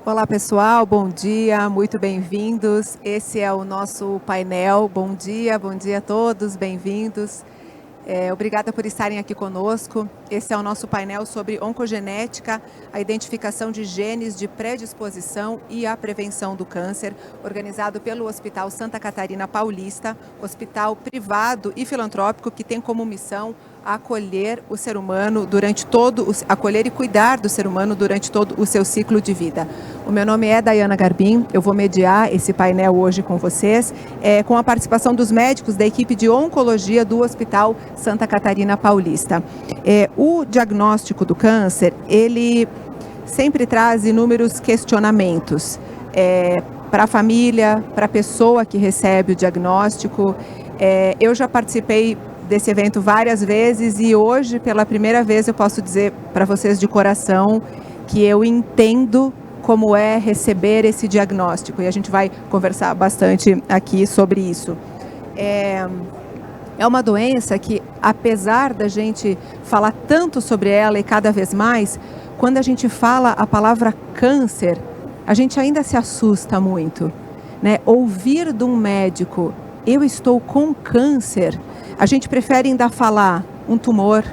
Olá pessoal, bom dia, muito bem-vindos. Esse é o nosso painel. Bom dia a todos, bem-vindos. Obrigada por estarem aqui conosco. Esse é o nosso painel sobre oncogenética, a identificação de genes de predisposição e a prevenção do câncer, organizado pelo Hospital Santa Catarina Paulista, hospital privado e filantrópico que tem como missão acolher o ser humano acolher e cuidar do ser humano durante todo o seu ciclo de vida. O meu nome é Dayana Garbim, eu vou mediar esse painel hoje com vocês, com a participação dos médicos da equipe de oncologia do Hospital Santa Catarina Paulista. O diagnóstico do câncer, ele sempre traz inúmeros questionamentos para a família, para a pessoa que recebe o diagnóstico. Eu já participei desse evento várias vezes e hoje, pela primeira vez, eu posso dizer para vocês de coração que eu entendo como é receber esse diagnóstico e a gente vai conversar bastante aqui sobre isso. É uma doença que, apesar da gente falar tanto sobre ela e cada vez mais, quando a gente fala a palavra câncer, a gente ainda se assusta muito, né? Ouvir de um médico, eu estou com câncer, a gente prefere ainda falar um tumor,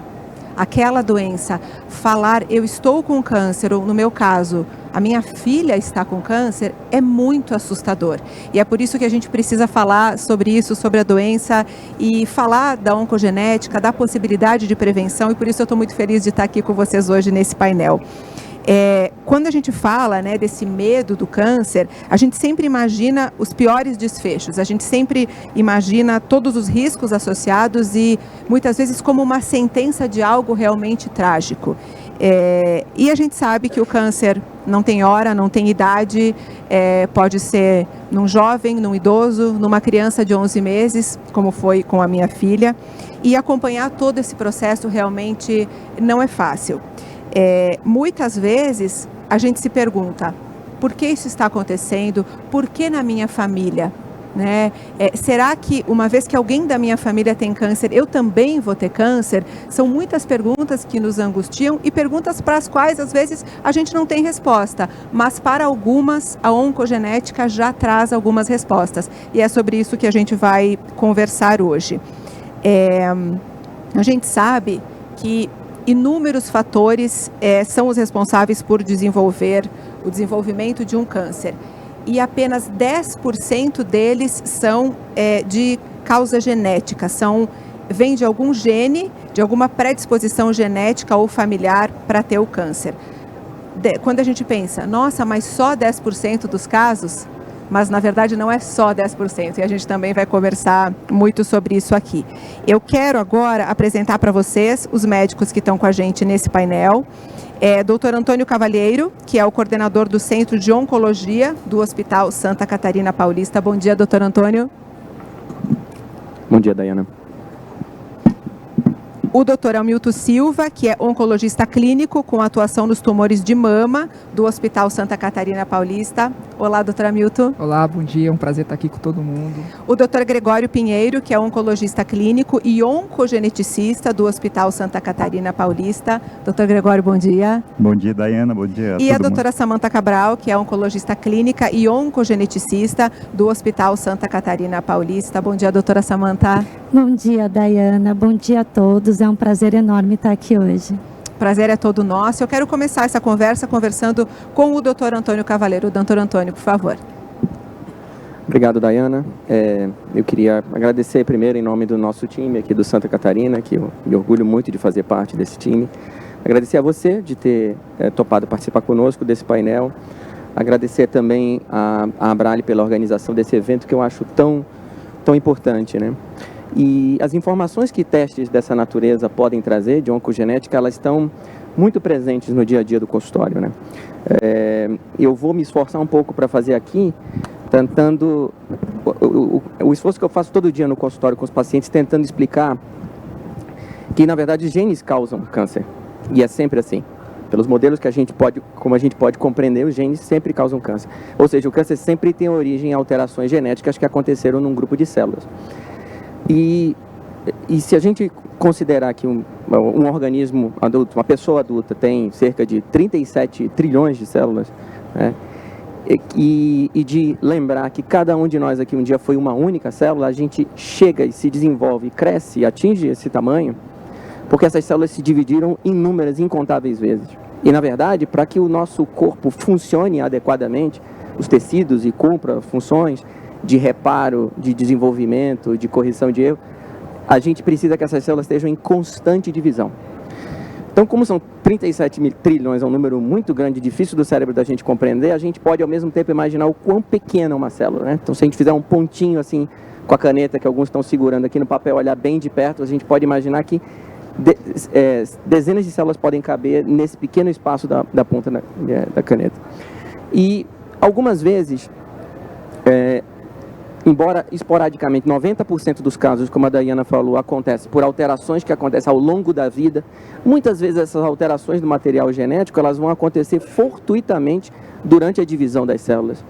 aquela doença, falar eu estou com câncer, ou no meu caso, a minha filha está com câncer, é muito assustador. E é por isso que a gente precisa falar sobre isso, sobre a doença e falar da oncogenética, da possibilidade de prevenção, e por isso eu estou muito feliz de estar aqui com vocês hoje nesse painel. Quando a gente fala, né, desse medo do câncer, a gente sempre imagina os piores desfechos, a gente sempre imagina todos os riscos associados e muitas vezes como uma sentença de algo realmente trágico. E a gente sabe que o câncer não tem hora, não tem idade, pode ser num jovem, num idoso, numa criança de 11 meses, como foi com a minha filha, e acompanhar todo esse processo realmente não é fácil. Muitas vezes a gente se pergunta, por que isso está acontecendo? Por que na minha família? Né? Será que uma vez que alguém da minha família tem câncer, eu também vou ter câncer? São muitas perguntas que nos angustiam e perguntas para as quais às vezes a gente não tem resposta, mas para algumas a oncogenética já traz algumas respostas e é sobre isso que a gente vai conversar hoje. A gente sabe que inúmeros fatores são os responsáveis por desenvolver o desenvolvimento de um câncer. E apenas 10% deles são de causa genética, vem de algum gene, de alguma predisposição genética ou familiar para ter o câncer. Quando a gente pensa, nossa, mas só 10% dos casos? Mas na verdade não é só 10%, e a gente também vai conversar muito sobre isso aqui. Eu quero agora apresentar para vocês os médicos que estão com a gente nesse painel. Dr. Antônio Cavalheiro, que é o coordenador do Centro de Oncologia do Hospital Santa Catarina Paulista. Bom dia, doutor Antônio. Bom dia, Dayana. O Dr. Hamilton Silva, que é oncologista clínico com atuação nos tumores de mama do Hospital Santa Catarina Paulista. Olá, Dr. Hamilton. Olá, bom dia, é um prazer estar aqui com todo mundo. O Dr. Gregório Pinheiro, que é oncologista clínico e oncogeneticista do Hospital Santa Catarina Paulista. Dr. Gregório, bom dia. Bom dia, Dayana, bom dia. E a doutora Samantha Cabral, que é oncologista clínica e oncogeneticista do Hospital Santa Catarina Paulista. Bom dia, doutora Samantha. Bom dia, Dayana, bom dia a todos. É um prazer enorme estar aqui hoje. O prazer é todo nosso. Eu quero começar essa conversa conversando com o Dr. Antônio Cavalheiro. Dr. Antônio, por favor. Obrigado, Dayana. Eu queria agradecer primeiro em nome do nosso time aqui do Santa Catarina, que eu me orgulho muito de fazer parte desse time. Agradecer a você de ter topado participar conosco desse painel. Agradecer também a Abrale pela organização desse evento que eu acho tão importante, né? E as informações que testes dessa natureza podem trazer de oncogenética, elas estão muito presentes no dia a dia do consultório, né? Eu vou me esforçar um pouco para fazer aqui, tentando o esforço que eu faço todo dia no consultório com os pacientes, tentando explicar que na verdade genes causam câncer, e é sempre assim. Pelos modelos que como a gente pode compreender, os genes sempre causam câncer. Ou seja, o câncer sempre tem origem em alterações genéticas que aconteceram num grupo de células. E se a gente considerar que um organismo adulto, uma pessoa adulta, tem cerca de 37 trilhões de células, né, e de lembrar que cada um de nós aqui um dia foi uma única célula, a gente chega e se desenvolve, cresce e atinge esse tamanho, porque essas células se dividiram inúmeras, incontáveis vezes. E, na verdade, para que o nosso corpo funcione adequadamente, os tecidos e cumpra funções de reparo, de desenvolvimento, de correção de erro, a gente precisa que essas células estejam em constante divisão. Então, como são 37 mil trilhões, é um número muito grande, difícil do cérebro da gente compreender, a gente pode, ao mesmo tempo, imaginar o quão pequena é uma célula, né? Então, se a gente fizer um pontinho, assim, com a caneta, que alguns estão segurando aqui no papel, olhar bem de perto, a gente pode imaginar que dezenas de células podem caber nesse pequeno espaço da ponta da caneta. E algumas vezes, embora esporadicamente 90% dos casos, como a Dayana falou, acontece por alterações que acontecem ao longo da vida, muitas vezes essas alterações do material genético elas vão acontecer fortuitamente durante a divisão das células.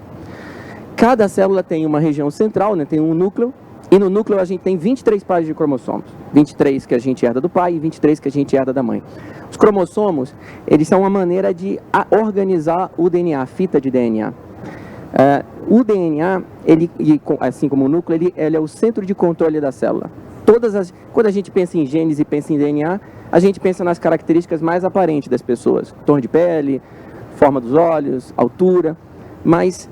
Cada célula tem uma região central, né, tem um núcleo, e no núcleo a gente tem 23 pares de cromossomos, 23 que a gente herda do pai e 23 que a gente herda da mãe. Os cromossomos, eles são uma maneira de organizar o DNA, a fita de DNA. O DNA, ele, assim como o núcleo, ele é o centro de controle da célula. Quando a gente pensa em genes e pensa em DNA, a gente pensa nas características mais aparentes das pessoas. Tom de pele, forma dos olhos, altura, mas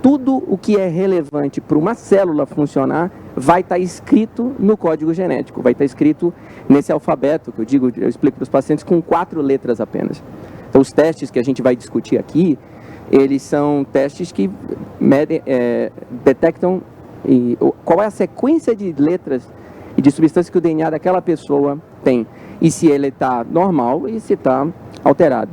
tudo o que é relevante para uma célula funcionar vai estar escrito no código genético, vai estar escrito nesse alfabeto, que eu explico para os pacientes, com 4 letras apenas. Então, os testes que a gente vai discutir aqui, eles são testes que medem, detectam qual é a sequência de letras e de substâncias que o DNA daquela pessoa tem, e se ele está normal e se está alterado.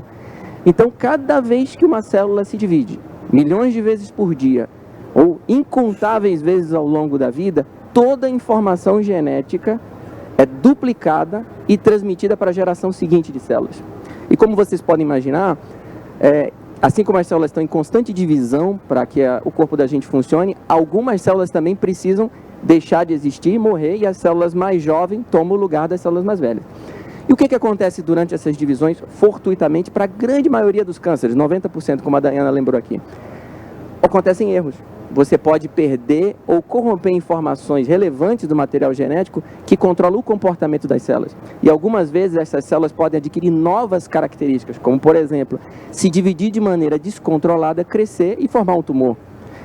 Então, cada vez que uma célula se divide, milhões de vezes por dia, ou incontáveis vezes ao longo da vida, toda a informação genética é duplicada e transmitida para a geração seguinte de células. E como vocês podem imaginar, assim como as células estão em constante divisão para que o corpo da gente funcione, algumas células também precisam deixar de existir e morrer, e as células mais jovens tomam o lugar das células mais velhas. E o que acontece durante essas divisões, fortuitamente, para a grande maioria dos cânceres, 90%, como a Dayana lembrou aqui? Acontecem erros. Você pode perder ou corromper informações relevantes do material genético que controlam o comportamento das células. E algumas vezes essas células podem adquirir novas características, como, por exemplo, se dividir de maneira descontrolada, crescer e formar um tumor.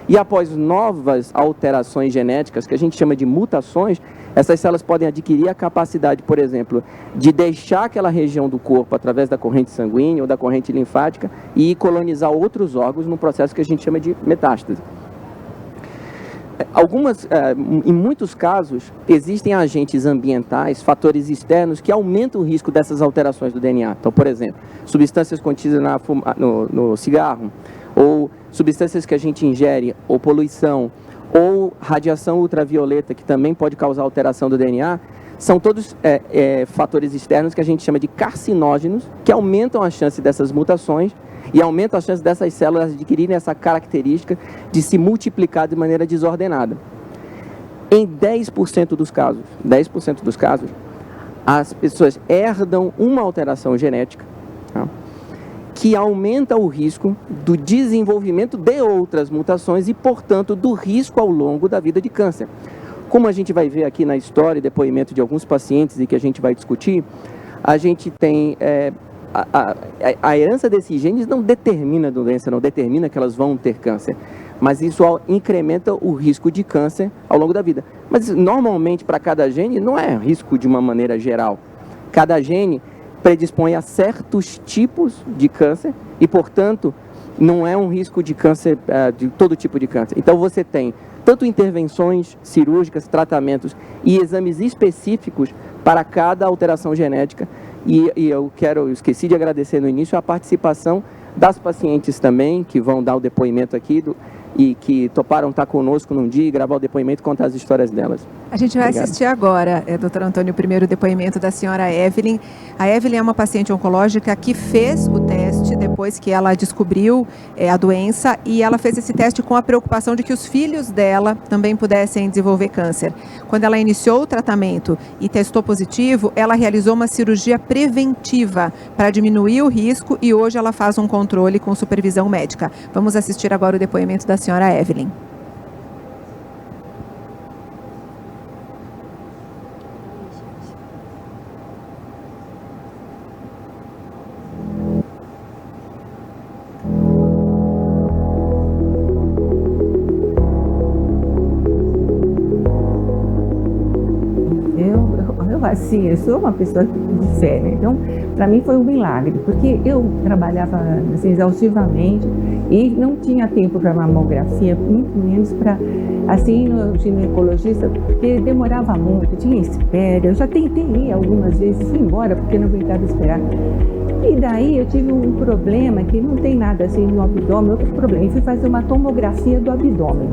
E após novas alterações genéticas, que a gente chama de mutações, essas células podem adquirir a capacidade, por exemplo, de deixar aquela região do corpo através da corrente sanguínea ou da corrente linfática e colonizar outros órgãos num processo que a gente chama de metástase. Em muitos casos, existem agentes ambientais, fatores externos que aumentam o risco dessas alterações do DNA. Então, por exemplo, substâncias contidas no cigarro, ou substâncias que a gente ingere, ou poluição, ou radiação ultravioleta, que também pode causar alteração do DNA, são todos fatores externos que a gente chama de carcinógenos, que aumentam a chance dessas mutações e aumentam a chance dessas células adquirirem essa característica de se multiplicar de maneira desordenada. Em 10% dos casos, as pessoas herdam uma alteração genética, tá, que aumenta o risco do desenvolvimento de outras mutações e, portanto, do risco ao longo da vida de câncer. Como a gente vai ver aqui na história e depoimento de alguns pacientes e que a gente vai discutir, a gente tem a herança desses genes não determina a doença, não determina que elas vão ter câncer, mas isso incrementa o risco de câncer ao longo da vida. Mas normalmente para cada gene não é risco de uma maneira geral. Cada gene predispõe a certos tipos de câncer e, portanto, não é um risco de câncer, de todo tipo de câncer. Então você tem tanto intervenções cirúrgicas, tratamentos e exames específicos para cada alteração genética. E eu esqueci de agradecer no início a participação das pacientes também, que vão dar o depoimento aqui e que toparam estar conosco num dia e gravar o depoimento e contar as histórias delas. A gente vai assistir agora, doutor Antônio, o primeiro depoimento da senhora Evelyn. A Evelyn é uma paciente oncológica que fez o teste depois depois que ela descobriu a doença, e ela fez esse teste com a preocupação de que os filhos dela também pudessem desenvolver câncer. Quando ela iniciou o tratamento e testou positivo, ela realizou uma cirurgia preventiva para diminuir o risco, e hoje ela faz um controle com supervisão médica. Vamos assistir agora o depoimento da senhora Evelyn. Assim, eu sou uma pessoa de fé, né? Então, para mim foi um milagre, porque eu trabalhava assim, exaustivamente e não tinha tempo para mamografia, muito menos para, assim, no ginecologista, porque demorava muito, tinha espera. Eu já tentei ir algumas vezes, fui embora porque não aguentava esperar. E daí eu tive um problema que não tem nada assim no abdômen, outro problema. Eu fui fazer uma tomografia do abdômen.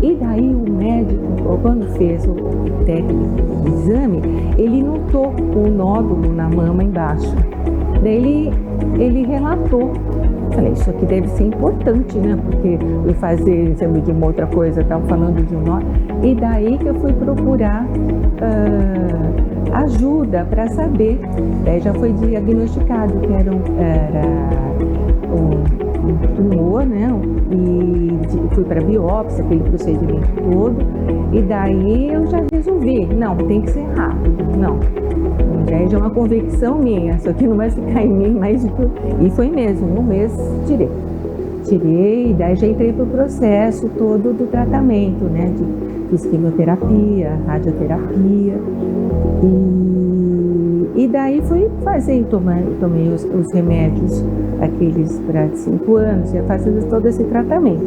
E daí o médico, quando fez o técnico do exame, ele notou um nódulo na mama embaixo. Daí ele relatou. Falei, isso aqui deve ser importante, né? Porque eu fazer exame de uma outra coisa, estava falando de um nódulo. E daí que eu fui procurar ajuda para saber. Daí já foi diagnosticado que era um tumor, né? E fui para biópsia, aquele procedimento todo. E daí eu já resolvi, não, tem que ser rápido, não. Daí já é uma convicção minha, isso aqui não vai ficar em mim mais de tudo. E foi mesmo, um mês tirei. E daí já entrei para o processo todo do tratamento, né? Fiz quimioterapia, radioterapia. E daí fui fazer, tomei os remédios, aqueles para 5 anos, ia fazendo todo esse tratamento.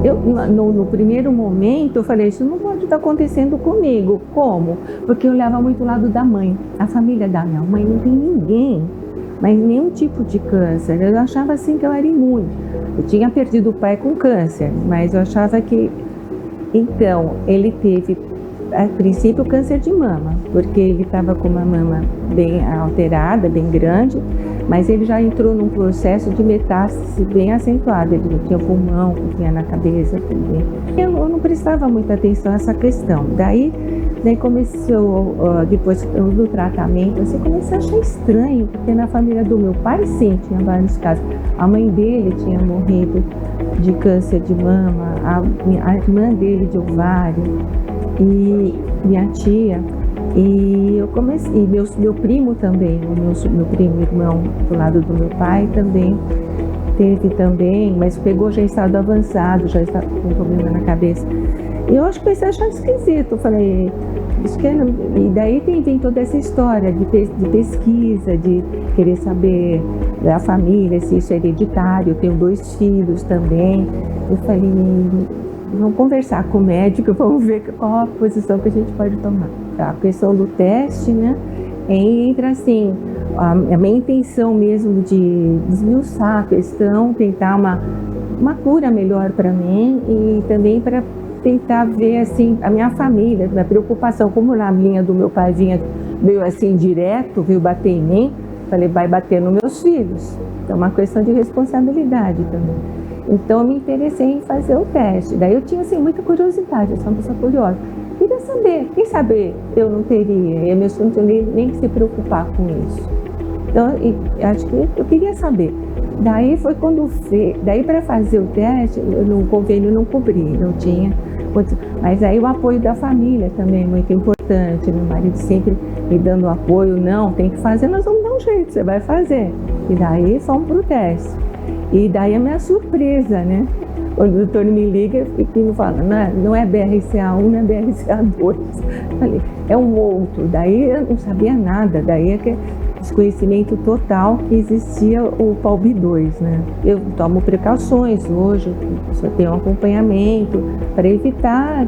Eu, no primeiro momento, eu falei, isso não pode estar acontecendo comigo. Como? Porque eu olhava muito o lado da mãe. A família da minha mãe não tem ninguém, mas nenhum tipo de câncer. Eu achava assim que eu era imune. Eu tinha perdido o pai com câncer, mas eu achava que... Então, ele teve... a princípio, câncer de mama, porque ele estava com uma mama bem alterada, bem grande, mas ele já entrou num processo de metástase bem acentuado. Ele tinha pulmão, tinha na cabeça também. Eu não prestava muita atenção a essa questão. Daí começou, depois do tratamento, assim, comecei a achar estranho, porque na família do meu pai, sim, tinha vários casos. A mãe dele tinha morrido de câncer de mama, a irmã dele de ovário, e minha tia, e eu comecei, e meu primo também, meu primo irmão do lado do meu pai também teve também, mas pegou já em estado avançado, já está com problema na cabeça. E eu acho que comecei a achar esquisito, eu falei, isso que não... E daí vem toda essa história de pesquisa, de querer saber da família, se isso é hereditário. Eu tenho 2 filhos também. Eu falei, vamos conversar com o médico, vamos ver qual a posição que a gente pode tomar. A questão do teste, né, entra assim, a minha intenção mesmo de desmiuçar a questão, tentar uma cura melhor para mim e também para tentar ver assim a minha família, a preocupação, como na linha do meu pai vinha meio assim direto, veio bater em mim, falei, vai bater nos meus filhos. Então é uma questão de responsabilidade também. Então eu me interessei em fazer o teste. Daí eu tinha assim muita curiosidade, eu sou uma pessoa curiosa. Queria saber, quem sabe eu não teria, e meus filhos não tinham nem que se preocupar com isso. Então acho que eu queria saber. Daí foi quando daí para fazer o teste, no convênio não cobri, não tinha. Mas aí o apoio da família também é muito importante. Meu marido sempre me dando apoio, não, tem que fazer, nós vamos dar um jeito, você vai fazer. E daí fomos para o teste. E daí a minha surpresa, né? Quando o doutor me liga e me fala, não é BRCA1, não é BRCA2. Falei, é um outro. Daí eu não sabia nada, daí é que desconhecimento total que existia o PALB2, né? Eu tomo precauções hoje, só tenho um acompanhamento para evitar,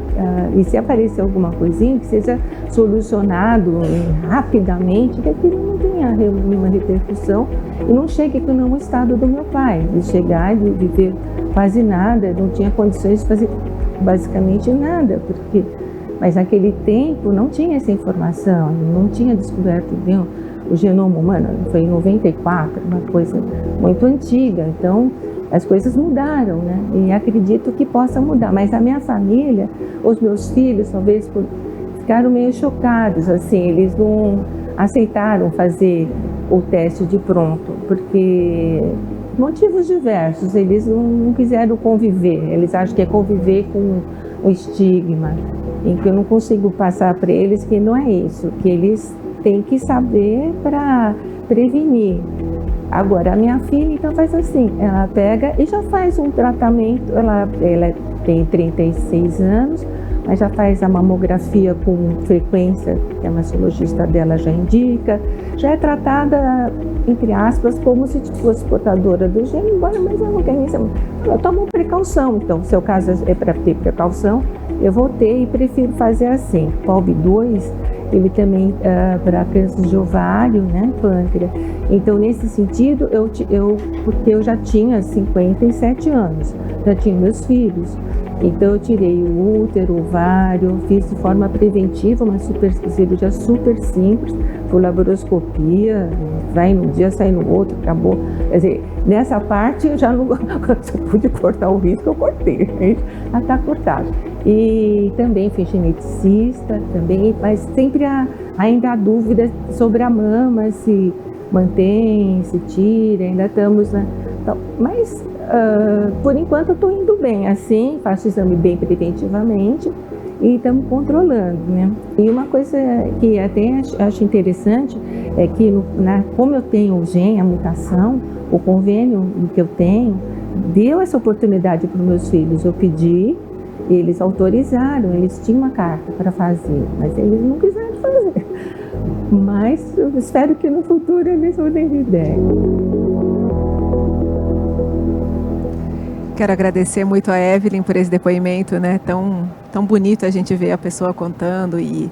e se aparecer alguma coisinha que seja solucionado rapidamente, que aquilo não tenha nenhuma repercussão e não chegue no estado do meu pai, de chegar, de viver quase nada, não tinha condições de fazer basicamente nada, mas naquele tempo não tinha essa informação, não tinha descoberto bem o genoma humano, foi em 94, uma coisa muito antiga, então as coisas mudaram, né? E acredito que possa mudar, mas a minha família, os meus filhos, talvez ficaram meio chocados, assim, eles não aceitaram fazer o teste de pronto, porque motivos diversos, eles não quiseram conviver, eles acham que é conviver com o estigma, em que eu não consigo passar para eles que não é isso, que eles têm que saber para prevenir. Agora, a minha filha, então, faz assim, ela pega e já faz um tratamento, ela tem 36 anos, mas já faz a mamografia com frequência, que a mastologista dela já indica, já é tratada, entre aspas, como se fosse portadora do gene, embora, mas eu não quero nem saber. Eu tomo precaução, então, se o caso é para ter precaução, eu vou ter e prefiro fazer assim. POLB2, ele também para câncer de ovário, né, pâncreas. Então, nesse sentido, porque eu já tinha 57 anos, já tinha meus filhos. Então, eu tirei o útero, o ovário, fiz de forma preventiva, uma cirurgia super simples, por laparoscopia, vai num dia, sai no outro, acabou. Quer dizer, nessa parte eu já não se eu pude cortar o risco, eu cortei, já está cortado. E também fiz geneticista, também, mas sempre ainda há dúvida sobre a mama, se mantém, se tira, ainda estamos, né? Então, mas por enquanto eu estou indo bem, assim, faço exame bem preventivamente e estamos controlando, né? E uma coisa que até acho interessante é que, como eu tenho o gene, a mutação, o convênio que eu tenho, deu essa oportunidade para os meus filhos. Eu pedi, eles autorizaram, eles tinham uma carta para fazer, mas eles não quiseram fazer. Mas eu espero que no futuro eles mudem de ideia. Quero agradecer muito a Evelyn por esse depoimento, né? Tão bonito a gente ver a pessoa contando e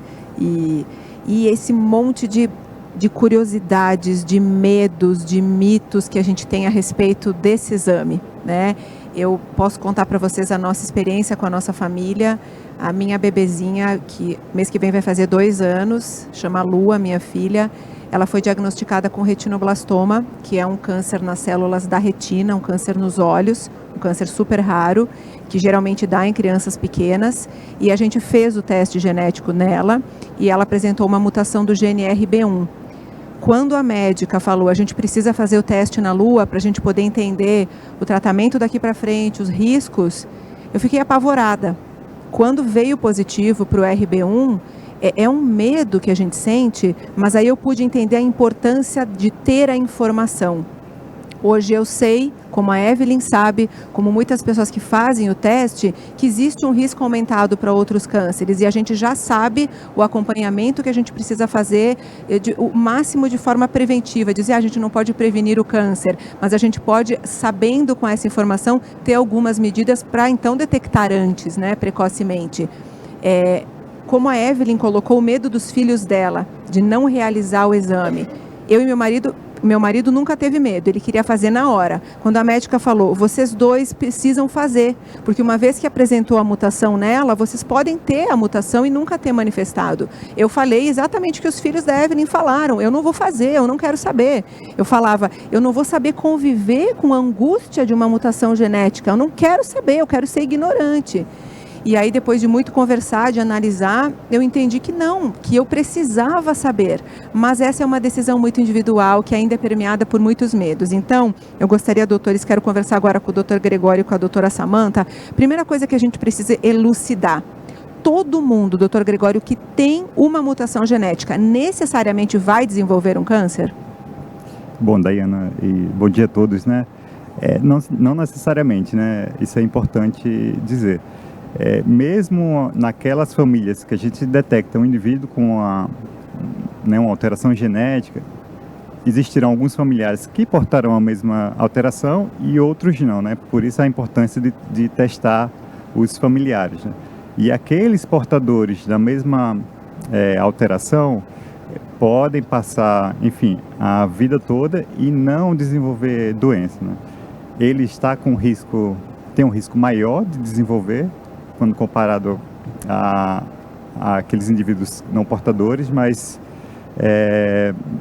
esse monte de curiosidades, de medos, de mitos que a gente tem a respeito desse exame, né? Eu posso contar para vocês a nossa experiência com a nossa família. A minha bebezinha, que mês que vem vai fazer 2 anos, chama Lua, minha filha, ela foi diagnosticada com retinoblastoma, que é um câncer nas células da retina, um câncer nos olhos, um câncer super raro, que geralmente dá em crianças pequenas, e a gente fez o teste genético nela, e ela apresentou uma mutação do gene RB1. Quando a médica falou, a gente precisa fazer o teste na Lua para a gente poder entender o tratamento daqui para frente, os riscos, eu fiquei apavorada. Quando veio positivo para o RB1, é um medo que a gente sente, mas aí eu pude entender a importância de ter a informação. Hoje eu sei, como a Evelyn sabe, como muitas pessoas que fazem o teste, que existe um risco aumentado para outros cânceres e a gente já sabe o acompanhamento que a gente precisa fazer, o máximo de forma preventiva, dizer a gente não pode prevenir o câncer, mas a gente pode, sabendo com essa informação, ter algumas medidas para então detectar antes, né, precocemente. Como a Evelyn colocou o medo dos filhos dela, de não realizar o exame. Eu e meu marido nunca teve medo, ele queria fazer na hora. Quando a médica falou, vocês dois precisam fazer, porque uma vez que apresentou a mutação nela, vocês podem ter a mutação e nunca ter manifestado. Eu falei exatamente o que os filhos da Evelyn falaram, eu não vou fazer, eu não quero saber. Eu falava, eu não vou saber conviver com a angústia de uma mutação genética, eu não quero saber, eu quero ser ignorante. E aí, depois de muito conversar, de analisar, eu entendi que não, que eu precisava saber. Mas essa é uma decisão muito individual, que ainda é permeada por muitos medos. Então, eu gostaria, doutores, quero conversar agora com o doutor Gregório e com a doutora Samantha. Primeira coisa que a gente precisa elucidar. Todo mundo, doutor Gregório, que tem uma mutação genética, necessariamente vai desenvolver um câncer? Bom, Dayana, e bom dia a todos, né? Não necessariamente, né? Isso é importante dizer. Mesmo naquelas famílias que a gente detecta um indivíduo com uma alteração genética, existirão alguns familiares que portarão a mesma alteração e outros não, né? Por isso a importância de testar os familiares, né? E aqueles portadores da mesma alteração podem passar, enfim, a vida toda e não desenvolver doença, né? Ele está com tem um risco maior de desenvolver quando comparado a aqueles indivíduos não portadores, mas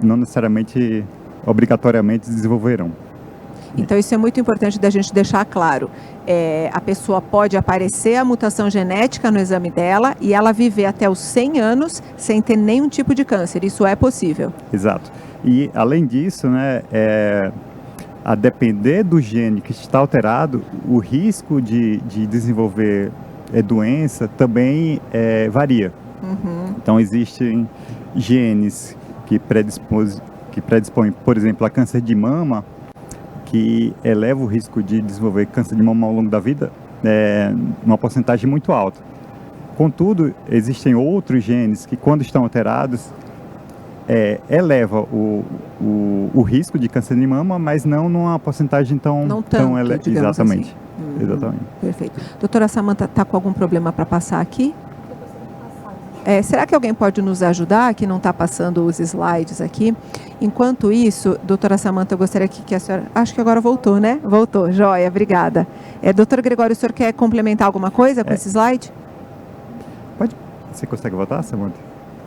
não necessariamente, obrigatoriamente desenvolverão. Então isso é muito importante da gente deixar claro. A pessoa pode aparecer a mutação genética no exame dela e ela viver até os 100 anos sem ter nenhum tipo de câncer. Isso é possível. Exato. E além disso, né, a depender do gene que está alterado, o risco de desenvolver doença também varia. Então existem genes que predispõem, por exemplo, a câncer de mama, que eleva o risco de desenvolver câncer de mama ao longo da vida, uma porcentagem muito alta. Contudo, existem outros genes que, quando estão alterados, eleva o risco de câncer de mama, mas não numa porcentagem tão tanto, exatamente. Assim. Exatamente. Perfeito. Doutora Samantha, está com algum problema para passar aqui? Será que alguém pode nos ajudar, que não está passando os slides aqui? Enquanto isso, doutora Samantha, eu gostaria que a senhora... Acho que agora voltou, né? Voltou, joia, obrigada. Doutor Gregório, o senhor quer complementar alguma coisa com esse slide? Pode. Você consegue voltar, Samantha?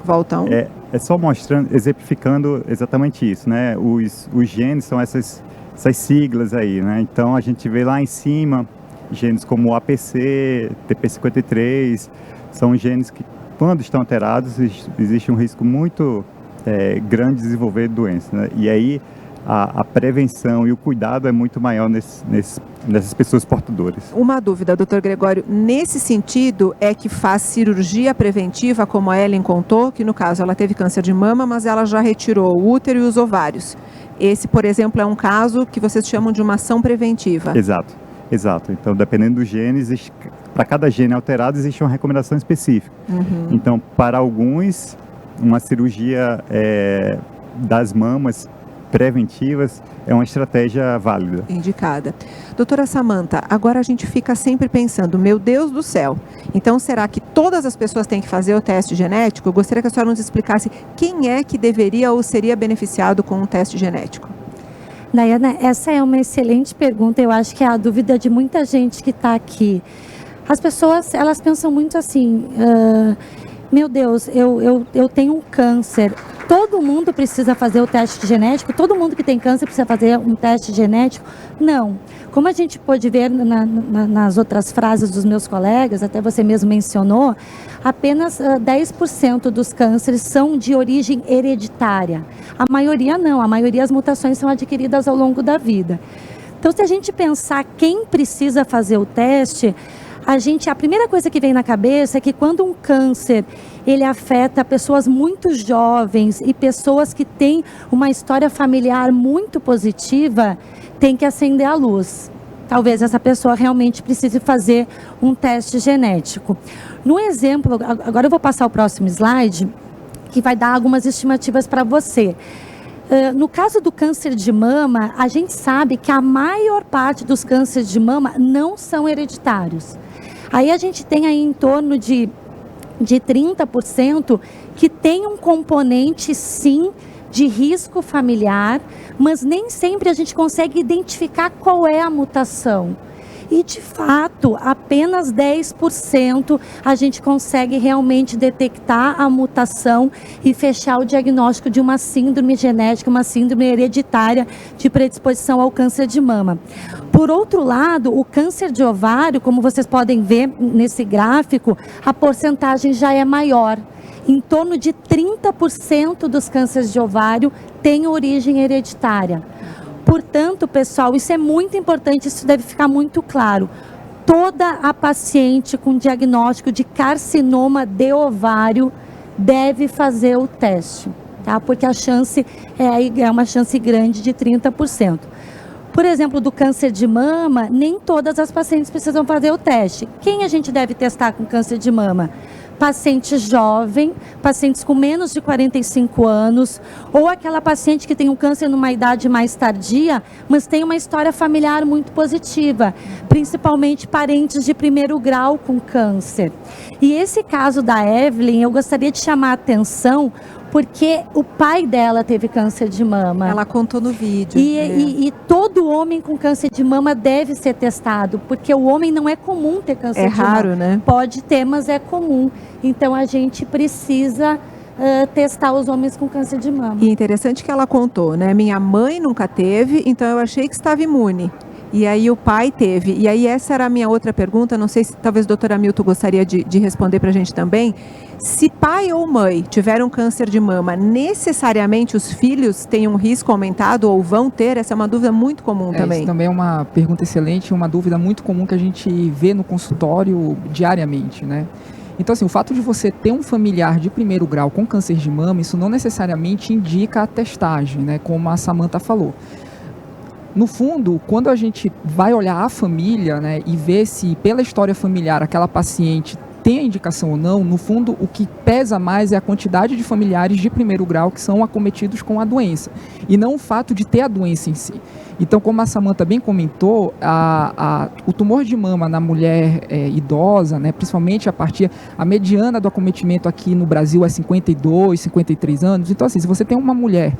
Voltam. É só mostrando, exemplificando exatamente isso, né? Os genes são essas siglas aí, né? Então, a gente vê lá em cima genes como o APC, TP53, são genes que, quando estão alterados, existe um risco muito grande de desenvolver doença, né? E aí a prevenção e o cuidado é muito maior nessas pessoas portadoras. Uma dúvida, doutor Gregório, nesse sentido é que faz cirurgia preventiva, como a Ellen contou, que no caso ela teve câncer de mama, mas ela já retirou o útero e os ovários. Esse, por exemplo, é um caso que vocês chamam de uma ação preventiva. Exato. Então, dependendo do gene, para cada gene alterado, existe uma recomendação específica. Então, para alguns, uma cirurgia das mamas preventivas é uma estratégia válida. Indicada. Doutora Samantha, agora a gente fica sempre pensando, meu Deus do céu, então será que todas as pessoas têm que fazer o teste genético? Eu gostaria que a senhora nos explicasse quem é que deveria ou seria beneficiado com um teste genético. Dayana, essa é uma excelente pergunta, eu acho que é a dúvida de muita gente que está aqui. As pessoas, elas pensam muito assim, meu Deus, eu tenho um câncer, todo mundo precisa fazer o teste genético? Todo mundo que tem câncer precisa fazer um teste genético? Não. Como a gente pôde ver nas outras frases dos meus colegas, até você mesmo mencionou, apenas 10% dos cânceres são de origem hereditária. A maioria não, a maioria as mutações são adquiridas ao longo da vida. Então, se a gente pensar quem precisa fazer o teste, a primeira coisa que vem na cabeça é que quando um câncer ele afeta pessoas muito jovens e pessoas que têm uma história familiar muito positiva, tem que acender a luz. Talvez essa pessoa realmente precise fazer um teste genético. No exemplo, agora eu vou passar o próximo slide, que vai dar algumas estimativas para você. No caso do câncer de mama, a gente sabe que a maior parte dos cânceres de mama não são hereditários. Aí a gente tem aí em torno de 30% que tem um componente, sim, de risco familiar, mas nem sempre a gente consegue identificar qual é a mutação. E, de fato, apenas 10% a gente consegue realmente detectar a mutação e fechar o diagnóstico de uma síndrome genética, uma síndrome hereditária de predisposição ao câncer de mama. Por outro lado, o câncer de ovário, como vocês podem ver nesse gráfico, a porcentagem já é maior. Em torno de 30% dos cânceres de ovário têm origem hereditária. Portanto, pessoal, isso é muito importante, isso deve ficar muito claro. Toda a paciente com diagnóstico de carcinoma de ovário deve fazer o teste, tá? Porque a chance é uma chance grande de 30%. Por exemplo, do câncer de mama, nem todas as pacientes precisam fazer o teste. Quem a gente deve testar com câncer de mama? Paciente jovem, pacientes com menos de 45 anos, ou aquela paciente que tem um câncer numa idade mais tardia, mas tem uma história familiar muito positiva, principalmente parentes de primeiro grau com câncer. E esse caso da Evelyn, eu gostaria de chamar a atenção, porque o pai dela teve câncer de mama. Ela contou no vídeo. E todo homem com câncer de mama deve ser testado, porque o homem não é comum ter câncer de mama. É raro, né? Pode ter, mas é comum. Então a gente precisa testar os homens com câncer de mama. E interessante que ela contou, né? Minha mãe nunca teve, então eu achei que estava imune. E aí o pai teve. E aí essa era a minha outra pergunta, não sei se talvez o doutor Hamilton gostaria de responder para a gente também. Se pai ou mãe tiveram câncer de mama, necessariamente os filhos têm um risco aumentado ou vão ter? Essa é uma dúvida muito comum também. Isso também é uma pergunta excelente, uma dúvida muito comum que a gente vê no consultório diariamente, né? Então, assim, o fato de você ter um familiar de primeiro grau com câncer de mama, isso não necessariamente indica a testagem, né? Como a Samantha falou. No fundo, quando a gente vai olhar a família, né, e ver se pela história familiar aquela paciente tem a indicação ou não, no fundo o que pesa mais é a quantidade de familiares de primeiro grau que são acometidos com a doença, e não o fato de ter a doença em si. Então, como a Samantha bem comentou, o tumor de mama na mulher idosa, né, principalmente a mediana do acometimento aqui no Brasil é 52, 53 anos. Então, assim, se você tem uma mulher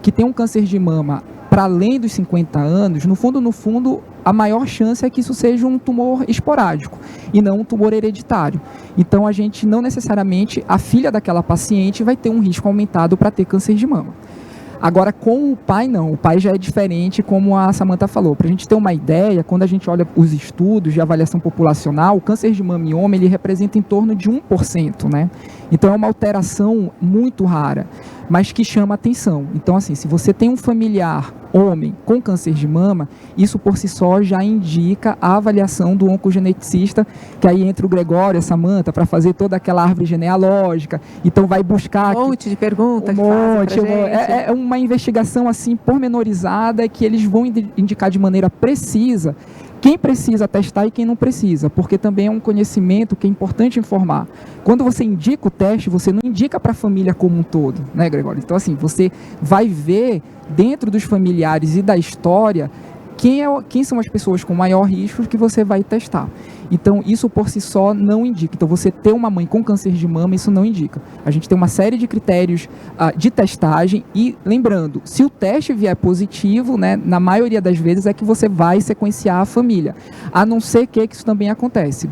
que tem um câncer de mama para além dos 50 anos, no fundo, a maior chance é que isso seja um tumor esporádico e não um tumor hereditário. Então, a gente não necessariamente, a filha daquela paciente vai ter um risco aumentado para ter câncer de mama. Agora, com o pai, não. O pai já é diferente, como a Samantha falou. Para a gente ter uma ideia, quando a gente olha os estudos de avaliação populacional, o câncer de mama em homem, ele representa em torno de 1%, né? Então, é uma alteração muito rara, mas que chama atenção. Então, assim, se você tem um familiar homem com câncer de mama, isso por si só já indica a avaliação do oncogeneticista, que aí entra o Gregório, a Samantha, para fazer toda aquela árvore genealógica. Então, vai buscar... Um monte de perguntas que fazem pra gente. É uma investigação, assim, pormenorizada, que eles vão indicar de maneira precisa quem precisa testar e quem não precisa, porque também é um conhecimento que é importante informar. Quando você indica o teste, você não indica para a família como um todo, né, Gregório? Então, assim, você vai ver dentro dos familiares e da história quem são as pessoas com maior risco que você vai testar. Então, isso por si só não indica. Então, você ter uma mãe com câncer de mama, isso não indica. A gente tem uma série de critérios de testagem e, lembrando, se o teste vier positivo, né, na maioria das vezes é que você vai sequenciar a família. A não ser que isso também acontece.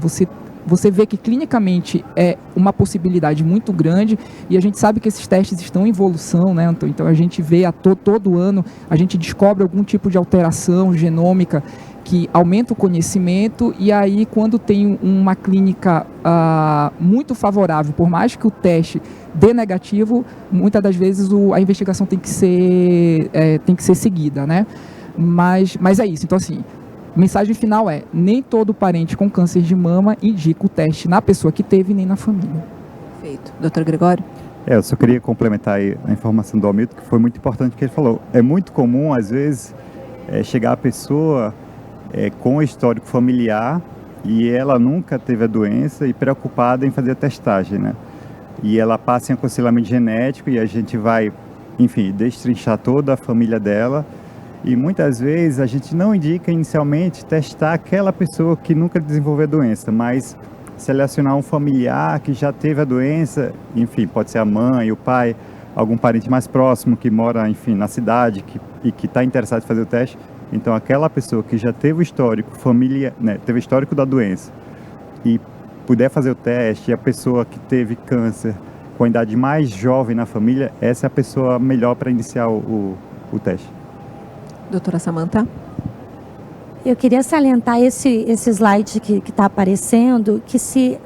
Você vê que clinicamente é uma possibilidade muito grande e a gente sabe que esses testes estão em evolução, né, Antônio? Então a gente vê todo ano, a gente descobre algum tipo de alteração genômica que aumenta o conhecimento, e aí quando tem uma clínica muito favorável, por mais que o teste dê negativo, muitas das vezes a investigação tem que ser seguida, né? Mas é isso. Então, assim, a mensagem final é: nem todo parente com câncer de mama indica o teste na pessoa que teve, nem na família. Perfeito. Doutor Gregório? Eu só queria complementar aí a informação do Hamilton, que foi muito importante que ele falou. É muito comum, às vezes, chegar a pessoa com histórico familiar e ela nunca teve a doença e preocupada em fazer a testagem, né? E ela passa em aconselhamento genético e a gente vai, enfim, destrinchar toda a família dela. E muitas vezes a gente não indica inicialmente testar aquela pessoa que nunca desenvolveu a doença, mas selecionar um familiar que já teve a doença, enfim, pode ser a mãe, o pai, algum parente mais próximo que mora, enfim, na cidade e que está interessado em fazer o teste. Então, aquela pessoa que já teve o histórico família, né, teve o histórico da doença e puder fazer o teste, e a pessoa que teve câncer com a idade mais jovem na família, essa é a pessoa melhor para iniciar o teste. Doutora Samantha? Eu queria salientar esse slide que está aparecendo, que se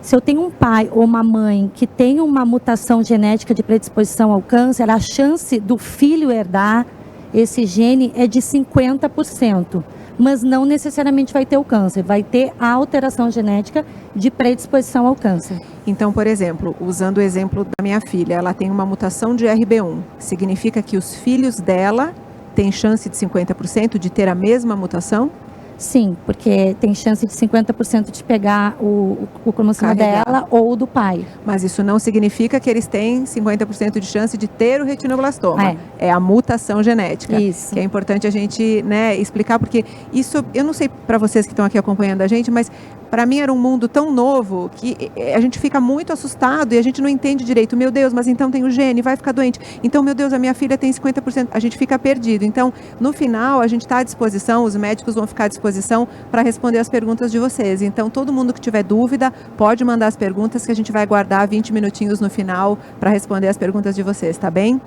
eu tenho um pai ou uma mãe que tem uma mutação genética de predisposição ao câncer, a chance do filho herdar esse gene é de 50%, mas não necessariamente vai ter o câncer, vai ter a alteração genética de predisposição ao câncer. Então, por exemplo, usando o exemplo da minha filha, ela tem uma mutação de RB1, significa que os filhos dela têm chance de 50% de ter a mesma mutação? Sim, porque tem chance de 50% de pegar o cromossomo dela ou do pai. Mas isso não significa que eles têm 50% de chance de ter o retinoblastoma. É a mutação genética. Isso. Que é importante a gente, né, explicar, porque isso, eu não sei para vocês que estão aqui acompanhando a gente, mas para mim era um mundo tão novo que a gente fica muito assustado e a gente não entende direito. Meu Deus, mas então tem o gene, vai ficar doente. Então, meu Deus, a minha filha tem 50%. A gente fica perdido. Então, no final, a gente está à disposição, os médicos vão ficar à disposição para responder as perguntas de vocês. Então, todo mundo que tiver dúvida, pode mandar as perguntas que a gente vai guardar 20 minutinhos no final para responder as perguntas de vocês, tá bem?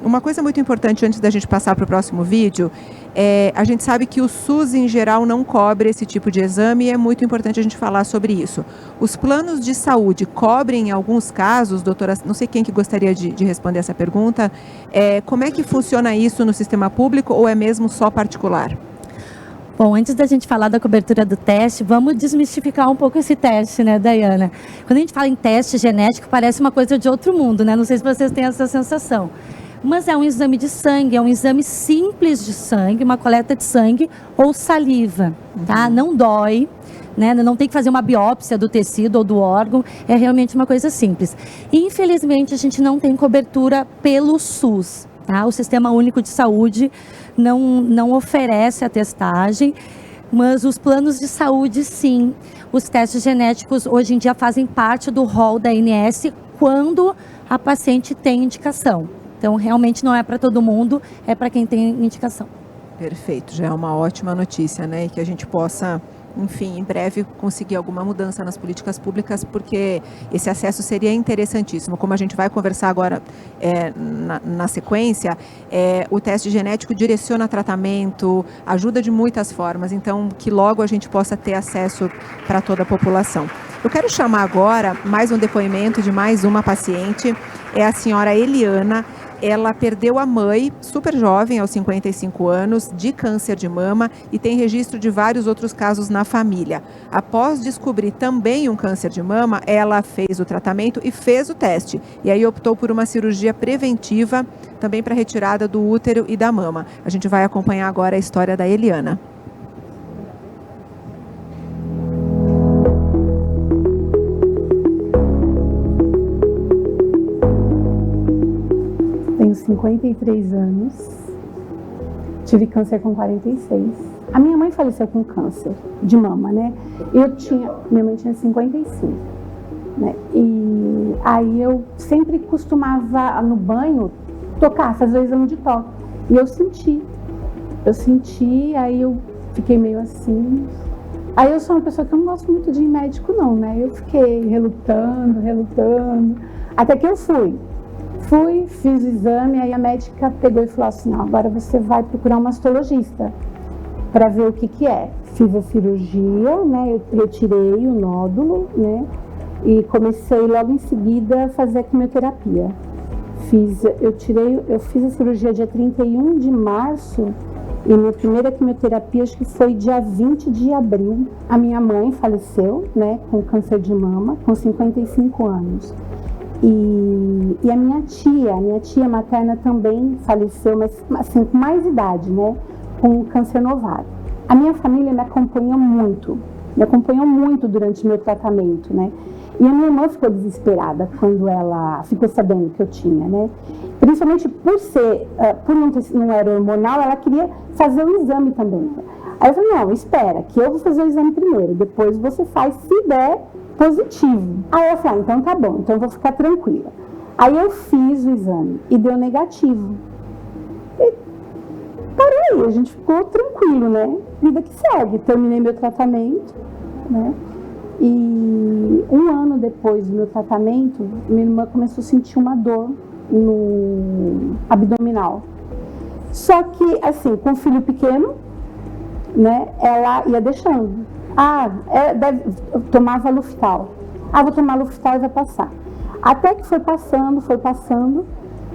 Uma coisa muito importante antes da gente passar para o próximo vídeo, a gente sabe que o SUS em geral não cobre esse tipo de exame e é muito importante a gente falar sobre isso. Os planos de saúde cobrem em alguns casos, doutora, não sei quem que gostaria de responder essa pergunta, como é que funciona isso no sistema público ou é mesmo só particular? Bom, antes da gente falar da cobertura do teste, vamos desmistificar um pouco esse teste, né, Dayana? Quando a gente fala em teste genético, parece uma coisa de outro mundo, né? Não sei se vocês têm essa sensação. Mas é um exame de sangue, é um exame simples de sangue, uma coleta de sangue ou saliva, tá? Não dói, né? Não tem que fazer uma biópsia do tecido ou do órgão, é realmente uma coisa simples. Infelizmente, a gente não tem cobertura pelo SUS, tá? O Sistema Único de Saúde não oferece a testagem, mas os planos de saúde, sim. Os testes genéticos, hoje em dia, fazem parte do rol da ANS quando a paciente tem indicação. Então, realmente não é para todo mundo, é para quem tem indicação. Perfeito, já é uma ótima notícia, né? E que a gente possa, enfim, em breve conseguir alguma mudança nas políticas públicas, porque esse acesso seria interessantíssimo. Como a gente vai conversar agora na sequência, o teste genético direciona tratamento, ajuda de muitas formas, então que logo a gente possa ter acesso para toda a população. Eu quero chamar agora mais um depoimento de mais uma paciente, é a senhora Eliana. Ela perdeu a mãe, super jovem, aos 55 anos, de câncer de mama e tem registro de vários outros casos na família. Após descobrir também um câncer de mama, ela fez o tratamento e fez o teste. E aí optou por uma cirurgia preventiva, também para retirada do útero e da mama. A gente vai acompanhar agora a história da Eliana. Tenho 53 anos, tive câncer com 46. A minha mãe faleceu com câncer de mama, né? Minha mãe tinha 55, né? E aí eu sempre costumava, no banho, fazer o exame de toque. E eu senti, aí eu fiquei meio assim. Aí eu sou uma pessoa que eu não gosto muito de ir médico não, né? Eu fiquei relutando, até que eu fui, fiz o exame, aí a médica pegou e falou assim, agora você vai procurar um mastologista para ver o que é. Fiz a cirurgia, né, eu retirei o nódulo, né, e comecei logo em seguida a fazer a quimioterapia. Eu fiz a cirurgia dia 31 de março e minha primeira quimioterapia acho que foi dia 20 de abril. A minha mãe faleceu, né, com câncer de mama, com 55 anos. E a minha tia materna também faleceu, mas assim, com mais idade, né? Com câncer no ovário. A minha família me acompanhou muito durante o meu tratamento, né? E a minha irmã ficou desesperada quando ela ficou sabendo que eu tinha, né? Principalmente por não era hormonal, ela queria fazer o exame também. Aí eu falei, não, espera, que eu vou fazer o exame primeiro, depois você faz se der positivo. Aí eu falei, então tá bom, então eu vou ficar tranquila. Aí eu fiz o exame e deu negativo. E parei, a gente ficou tranquilo, né? Vida que segue, terminei meu tratamento, né? E um ano depois do meu tratamento, minha irmã começou a sentir uma dor no abdominal. Só que, assim, com o filho pequeno, né, ela ia deixando. Eu tomava Luftal. Vou tomar Luftal e vai passar. Até que foi passando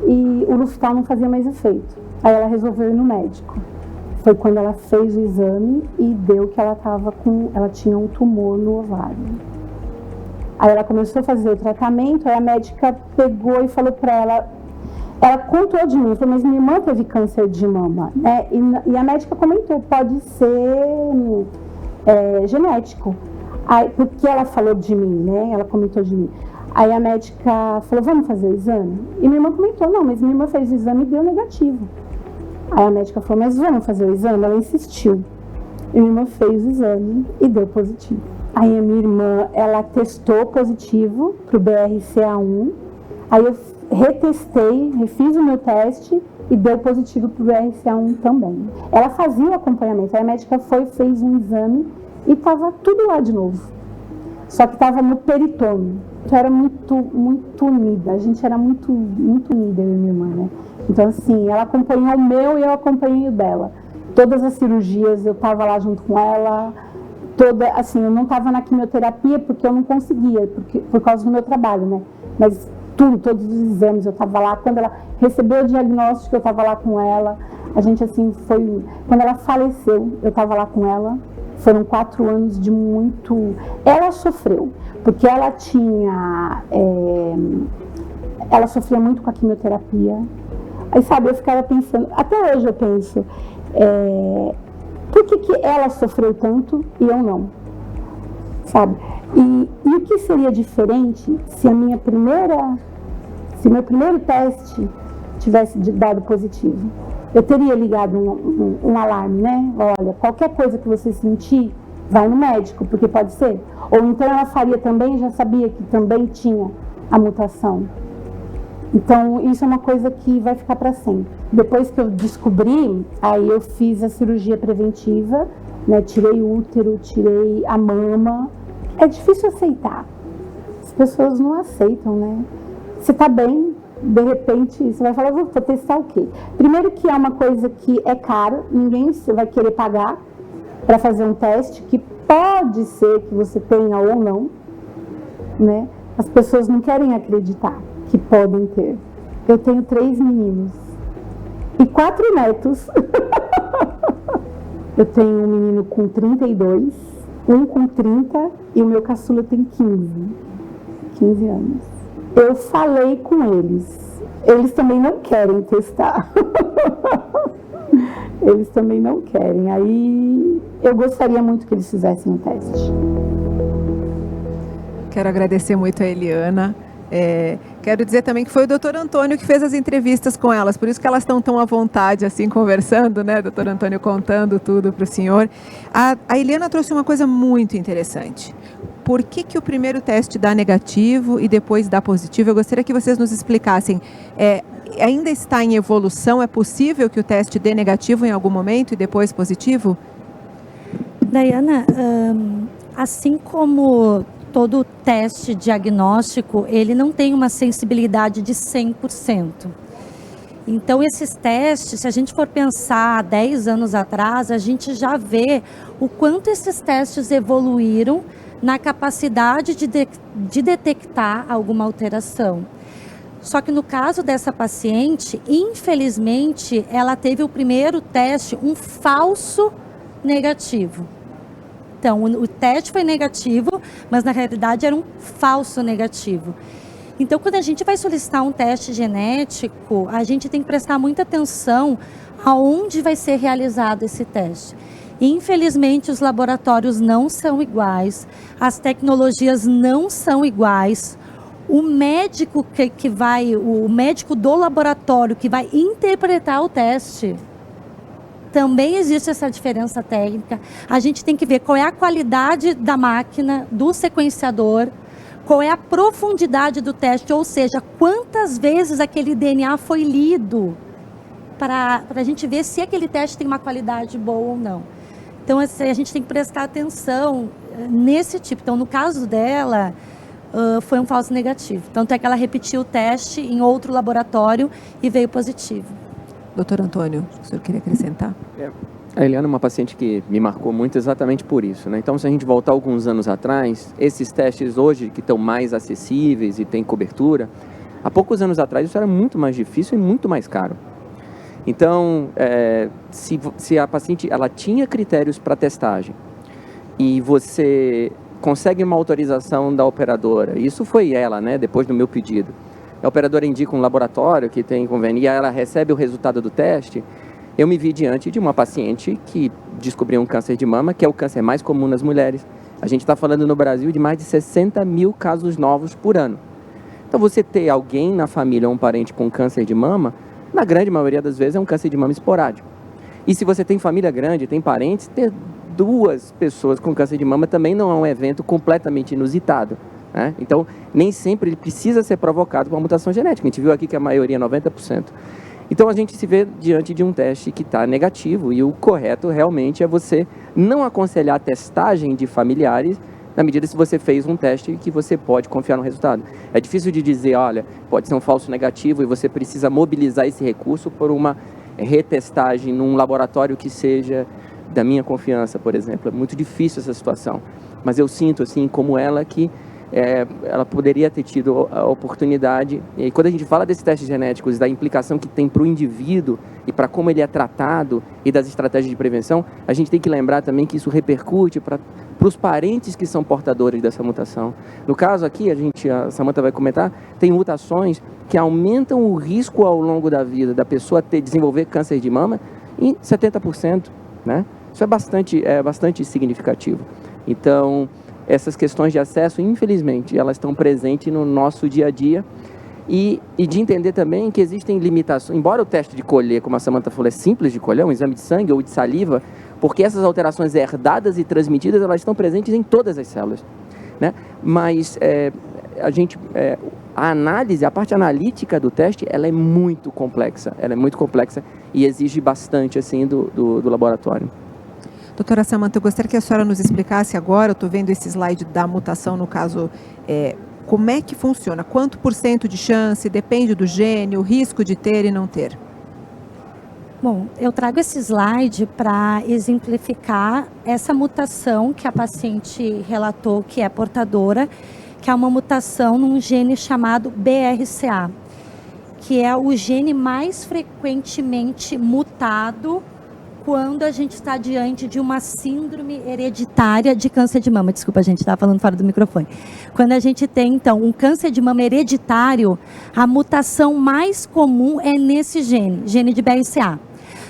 e o Luftal não fazia mais efeito. Aí ela resolveu ir no médico. Foi quando ela fez o exame e deu que ela tinha um tumor no ovário. Aí ela começou a fazer o tratamento, aí a médica pegou e falou para ela contou de mim, falou, mas minha irmã teve câncer de mama, né? E a médica comentou, pode ser genético. Aí, porque ela falou de mim, né? Ela comentou de mim. Aí a médica falou, vamos fazer o exame? E minha irmã comentou, não, mas minha irmã fez o exame e deu negativo. Aí a médica falou, mas vamos fazer o exame? Ela insistiu. E minha irmã fez o exame e deu positivo. Aí a minha irmã, ela testou positivo para o BRCA1. Aí eu retestei, refiz o meu teste e deu positivo para o BRCA1 também. Ela fazia o acompanhamento. Aí a médica fez um exame e estava tudo lá de novo. Só que estava no peritônio. Então era muito unida. A gente era muito unida, eu e minha irmã, né? Então assim, ela acompanhou o meu e eu acompanhei o dela. Todas as cirurgias eu estava lá junto com ela. Assim, eu não estava na quimioterapia porque eu não conseguia, por causa do meu trabalho, né? Mas todos os exames eu estava lá. Quando ela recebeu o diagnóstico, eu estava lá com ela. A gente, assim, quando ela faleceu, eu estava lá com ela. Foram 4 anos de muito... Ela sofreu, porque ela tinha... Ela sofria muito com a quimioterapia. Aí, sabe, eu ficava pensando... Até hoje eu penso... Por que ela sofreu tanto e eu não? Sabe? E o que seria diferente se meu primeiro teste tivesse dado positivo? Eu teria ligado um alarme, né? Olha, qualquer coisa que você sentir, vai no médico, porque pode ser. Ou então ela faria também, já sabia que também tinha a mutação. Então, isso é uma coisa que vai ficar para sempre. Depois que eu descobri, aí eu fiz a cirurgia preventiva, né? Tirei o útero, tirei a mama. É difícil aceitar. As pessoas não aceitam, né? Você tá bem, de repente, você vai falar, vou testar o quê? Primeiro que é uma coisa que é caro, ninguém vai querer pagar para fazer um teste, que pode ser que você tenha ou não, né? As pessoas não querem acreditar que podem ter. Eu tenho 3 meninos e 4 netos. Eu tenho um menino com 32, um com 30 e o meu caçula tem 15 anos. Eu falei com eles. Eles também não querem testar. Eles também não querem. Aí eu gostaria muito que eles fizessem o teste. Quero agradecer muito a Eliana. Quero dizer também que foi o Dr. Antônio que fez as entrevistas com elas, por isso que elas estão tão à vontade assim conversando, né? Dr. Antônio contando tudo para o senhor. A Eliana trouxe uma coisa muito interessante. Por que o primeiro teste dá negativo e depois dá positivo? Eu gostaria que vocês nos explicassem. Ainda está em evolução? É possível que o teste dê negativo em algum momento e depois positivo? Dayana, assim como todo teste diagnóstico, ele não tem uma sensibilidade de 100%. Então, esses testes, se a gente for pensar 10 anos atrás, a gente já vê o quanto esses testes evoluíram na capacidade de detectar alguma alteração. Só que no caso dessa paciente, infelizmente, ela teve o primeiro teste, um falso negativo. Então, o teste foi negativo, mas na realidade era um falso negativo. Então, quando a gente vai solicitar um teste genético, a gente tem que prestar muita atenção aonde vai ser realizado esse teste. Infelizmente, os laboratórios não são iguais, as tecnologias não são iguais. O médico o médico do laboratório que vai interpretar o teste, também existe essa diferença técnica. A gente tem que ver qual é a qualidade da máquina, do sequenciador, qual é a profundidade do teste, ou seja, quantas vezes aquele DNA foi lido para a gente ver se aquele teste tem uma qualidade boa ou não. Então, a gente tem que prestar atenção nesse tipo. Então, no caso dela, foi um falso negativo. Tanto é que ela repetiu o teste em outro laboratório e veio positivo. Doutor Antônio, o senhor queria acrescentar? A Eliana é uma paciente que me marcou muito exatamente por isso, né? Então, se a gente voltar alguns anos atrás, esses testes hoje que estão mais acessíveis e têm cobertura, há poucos anos atrás isso era muito mais difícil e muito mais caro. Então, se a paciente ela tinha critérios para testagem e você consegue uma autorização da operadora, isso foi ela, né? Depois do meu pedido. A operadora indica um laboratório que tem convênio e ela recebe o resultado do teste. Eu me vi diante de uma paciente que descobriu um câncer de mama, que é o câncer mais comum nas mulheres. A gente está falando no Brasil de mais de 60 mil casos novos por ano. Então, você ter alguém na família ou um parente com câncer de mama, na grande maioria das vezes é um câncer de mama esporádico. E se você tem família grande, tem parentes, ter 2 pessoas com câncer de mama também não é um evento completamente inusitado, né? Então, nem sempre ele precisa ser provocado por uma mutação genética. A gente viu aqui que a maioria, 90%. Então, a gente se vê diante de um teste que está negativo, e o correto realmente é você não aconselhar a testagem de familiares na medida se você fez um teste que você pode confiar no resultado. É difícil de dizer, olha, pode ser um falso negativo e você precisa mobilizar esse recurso por uma retestagem num laboratório que seja da minha confiança, por exemplo. É muito difícil essa situação, mas eu sinto, assim, como ela, que ela poderia ter tido a oportunidade. E quando a gente fala desses testes genéticos, da implicação que tem para o indivíduo e para como ele é tratado e das estratégias de prevenção, a gente tem que lembrar também que isso repercute para os parentes que são portadores dessa mutação. No caso aqui, a Samantha vai comentar, tem mutações que aumentam o risco ao longo da vida da pessoa desenvolver câncer de mama em 70%, né? Isso é bastante significativo. Então, essas questões de acesso, infelizmente, elas estão presentes no nosso dia a dia, e de entender também que existem limitações. Embora o teste de colher, como a Samantha falou, é simples de colher, um exame de sangue ou de saliva, porque essas alterações herdadas e transmitidas, elas estão presentes em todas as células, né? Mas a análise, a parte analítica do teste, ela é muito complexa e exige bastante, assim, do laboratório. Doutora Samantha, eu gostaria que a senhora nos explicasse agora, eu estou vendo esse slide da mutação, no caso, como é que funciona? Quanto % de chance, depende do gene, o risco de ter e não ter? Bom, eu trago esse slide para exemplificar essa mutação que a paciente relatou que é portadora, que é uma mutação num gene chamado BRCA, que é o gene mais frequentemente mutado quando a gente está diante de uma síndrome hereditária de câncer de mama. Desculpa, gente, estava falando fora do microfone. Quando a gente tem, então, um câncer de mama hereditário, a mutação mais comum é nesse gene de BRCA.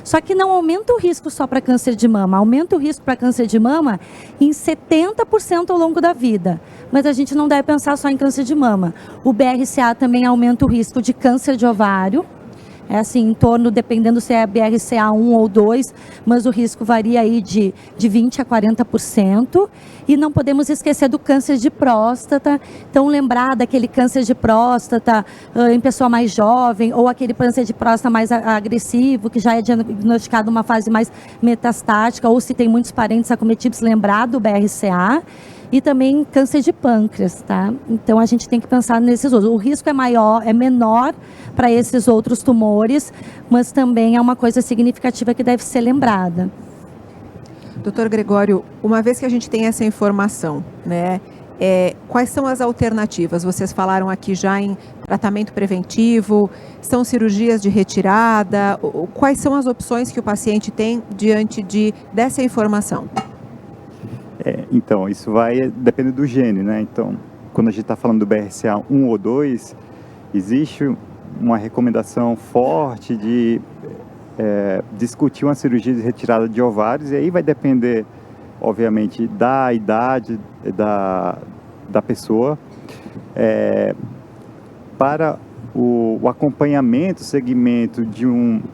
Só que não aumenta o risco só para câncer de mama, aumenta o risco para câncer de mama em 70% ao longo da vida. Mas a gente não deve pensar só em câncer de mama. O BRCA também aumenta o risco de câncer de ovário, é assim, em torno, dependendo se é BRCA 1 ou 2, mas o risco varia aí de 20% a 40%. E não podemos esquecer do câncer de próstata. Então, lembrar daquele câncer de próstata em pessoa mais jovem, ou aquele câncer de próstata mais agressivo, que já é diagnosticado uma fase mais metastática, ou se tem muitos parentes acometidos, lembrar do BRCA. E também câncer de pâncreas, tá? Então, a gente tem que pensar nesses outros. O risco é menor para esses outros tumores, mas também é uma coisa significativa que deve ser lembrada. Doutor Gregório, uma vez que a gente tem essa informação, né, quais são as alternativas? Vocês falaram aqui já em tratamento preventivo, são cirurgias de retirada, quais são as opções que o paciente tem diante dessa informação? Então, isso vai depender do gene, né? Então, quando a gente está falando do BRCA 1 ou 2, existe uma recomendação forte de discutir uma cirurgia de retirada de ovários, e aí vai depender, obviamente, da idade da pessoa. Para o acompanhamento, segmento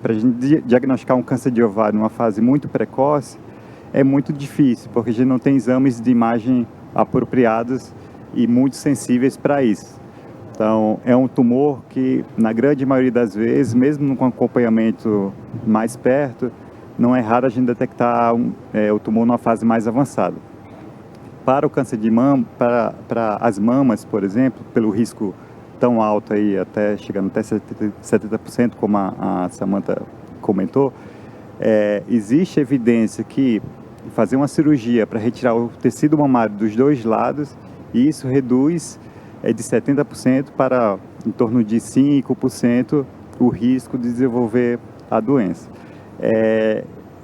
para a gente diagnosticar um câncer de ovário numa fase muito precoce, é muito difícil, porque a gente não tem exames de imagem apropriados e muito sensíveis para isso. Então, é um tumor que, na grande maioria das vezes, mesmo com acompanhamento mais perto, não é raro a gente detectar o tumor numa fase mais avançada. Para o câncer de mama, para as mamas, por exemplo, pelo risco tão alto aí, chegando até 70%, como a Samantha comentou, existe evidência que fazer uma cirurgia para retirar o tecido mamário dos 2 lados, e isso reduz de 70% para em torno de 5% o risco de desenvolver a doença.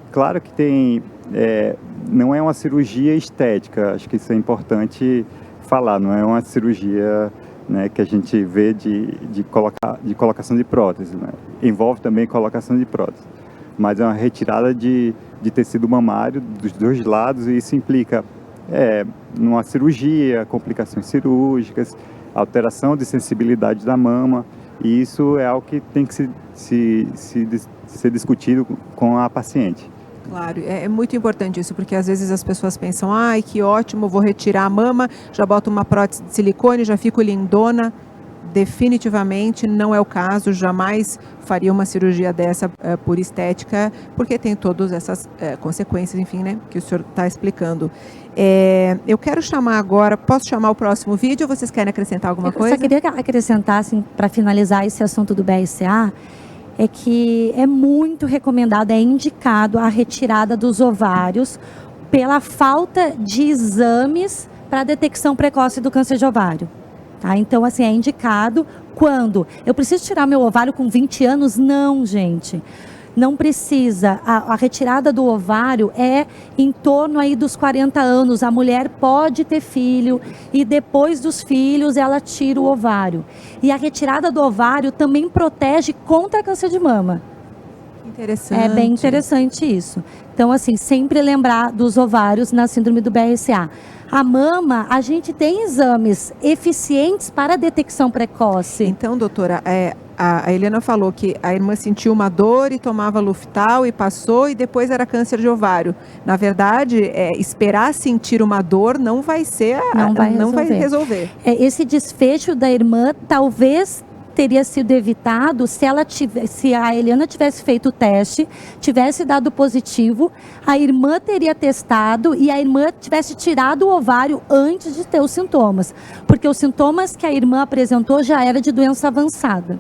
Claro que não é uma cirurgia estética, acho que isso é importante falar, não é uma cirurgia, né, que a gente vê de colocação de prótese, né? Envolve também colocação de prótese, mas é uma retirada de tecido mamário dos 2 lados, e isso implica numa cirurgia, complicações cirúrgicas, alteração de sensibilidade da mama, e isso é algo que tem que ser discutido com a paciente. Claro, é muito importante isso, porque às vezes as pessoas pensam, ai, que ótimo, vou retirar a mama, já boto uma prótese de silicone, já fico lindona. Definitivamente não é o caso, jamais faria uma cirurgia dessa por estética, porque tem todas essas consequências, enfim, né, que o senhor está explicando. Eu quero chamar agora, posso chamar o próximo vídeo ou vocês querem acrescentar alguma coisa? Eu só queria acrescentar, assim, para finalizar esse assunto do BRCA, é que é muito recomendado, é indicado a retirada dos ovários pela falta de exames para detecção precoce do câncer de ovário. Tá? Então, assim, é indicado quando eu preciso tirar meu ovário com 20 anos? Não, gente. Não precisa. A retirada do ovário é em torno aí dos 40 anos. A mulher pode ter filho e depois dos filhos ela tira o ovário. E a retirada do ovário também protege contra câncer de mama. Interessante. É bem interessante isso. Então, assim, sempre lembrar dos ovários na síndrome do BRCA. A mama, a gente tem exames eficientes para a detecção precoce. Então, doutora, a Helena falou que a irmã sentiu uma dor e tomava Luftal e passou e depois era câncer de ovário. Na verdade, esperar sentir uma dor não vai ser, não vai resolver. Esse desfecho da irmã talvez teria sido evitado se a Helena tivesse feito o teste, tivesse dado positivo, a irmã teria testado e a irmã tivesse tirado o ovário antes de ter os sintomas. Porque os sintomas que a irmã apresentou já era de doença avançada.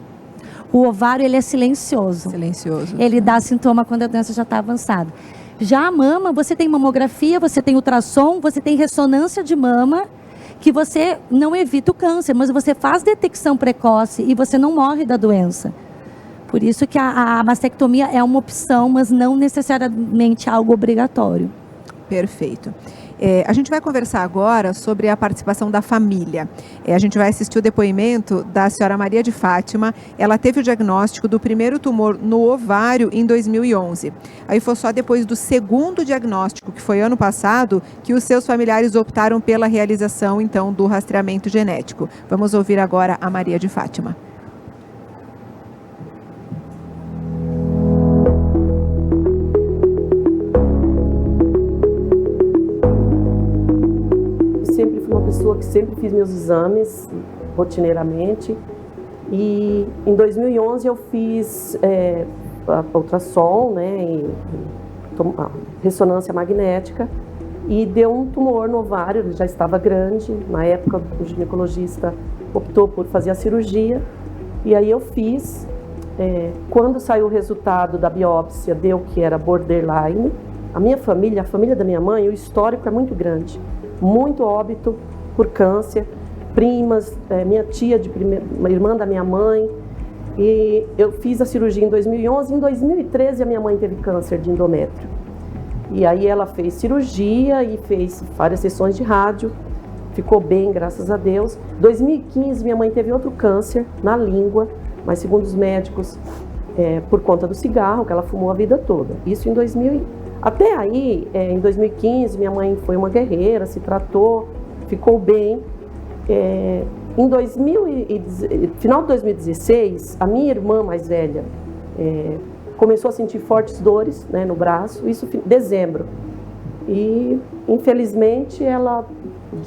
O ovário, ele é silencioso. Silencioso. Ele dá sintoma quando a doença já está avançada. Já a mama, você tem mamografia, você tem ultrassom, você tem ressonância de mama, que você não evita o câncer, mas você faz detecção precoce e você não morre da doença. Por isso que a mastectomia é uma opção, mas não necessariamente algo obrigatório. Perfeito. A gente vai conversar agora sobre a participação da família. A gente vai assistir o depoimento da senhora Maria de Fátima. Ela teve o diagnóstico do primeiro tumor no ovário em 2011. Aí foi só depois do segundo diagnóstico, que foi ano passado, que os seus familiares optaram pela realização, então, do rastreamento genético. Vamos ouvir agora a Maria de Fátima. Sempre fui uma pessoa que sempre fiz meus exames rotineiramente e em 2011 eu fiz ultrassom, né, ressonância magnética e deu um tumor no ovário, ele já estava grande, na época o ginecologista optou por fazer a cirurgia e aí eu fiz, quando saiu o resultado da biópsia deu que era borderline, a minha família, a família da minha mãe, o histórico é muito grande. Muito óbito por câncer, primas, minha tia, uma irmã da minha mãe, e eu fiz a cirurgia em 2011, em 2013 a minha mãe teve câncer de endométrio, e aí ela fez cirurgia e fez várias sessões de rádio, ficou bem, graças a Deus. Em 2015 minha mãe teve outro câncer na língua, mas segundo os médicos, por conta do cigarro, que ela fumou a vida toda, isso em 2000. Até aí, em 2015, minha mãe foi uma guerreira, se tratou, ficou bem. Final de 2016, a minha irmã mais velha começou a sentir fortes dores, né, no braço, isso em dezembro. E, infelizmente, ela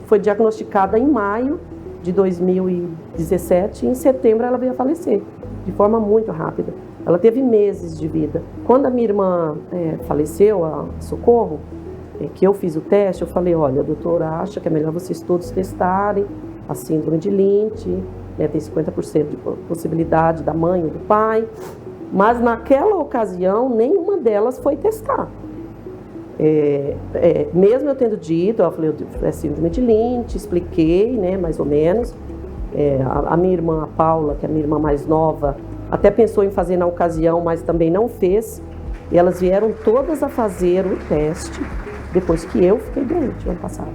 foi diagnosticada em maio de 2017 e em setembro ela veio a falecer, de forma muito rápida. Ela teve meses de vida. Quando a minha irmã faleceu, a Socorro, que eu fiz o teste, eu falei, olha, a doutora acha que é melhor vocês todos testarem a síndrome de Lynch, né, tem 50% de possibilidade da mãe ou do pai, mas naquela ocasião nenhuma delas foi testar. Mesmo eu tendo dito, eu falei, é síndrome de Lynch, expliquei, né, mais ou menos. A minha irmã, a Paula, que é a minha irmã mais nova, até pensou em fazer na ocasião, mas também não fez. E elas vieram todas a fazer o teste depois que eu fiquei doente no ano passado.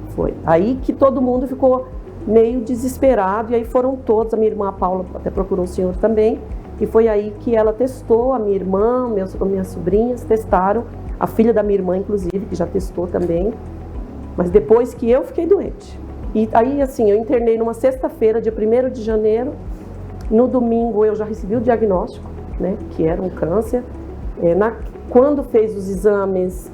Foi aí que todo mundo ficou meio desesperado, e aí foram todos, a minha irmã, a Paula, até procurou o senhor também, e foi aí que ela testou, a minha irmã, minhas sobrinhas testaram, a filha da minha irmã, inclusive, que já testou também, mas depois que eu fiquei doente. E aí, assim, eu internei numa sexta-feira, dia 1º de janeiro, no domingo eu já recebi o diagnóstico, né, que era um câncer, Quando fez os exames,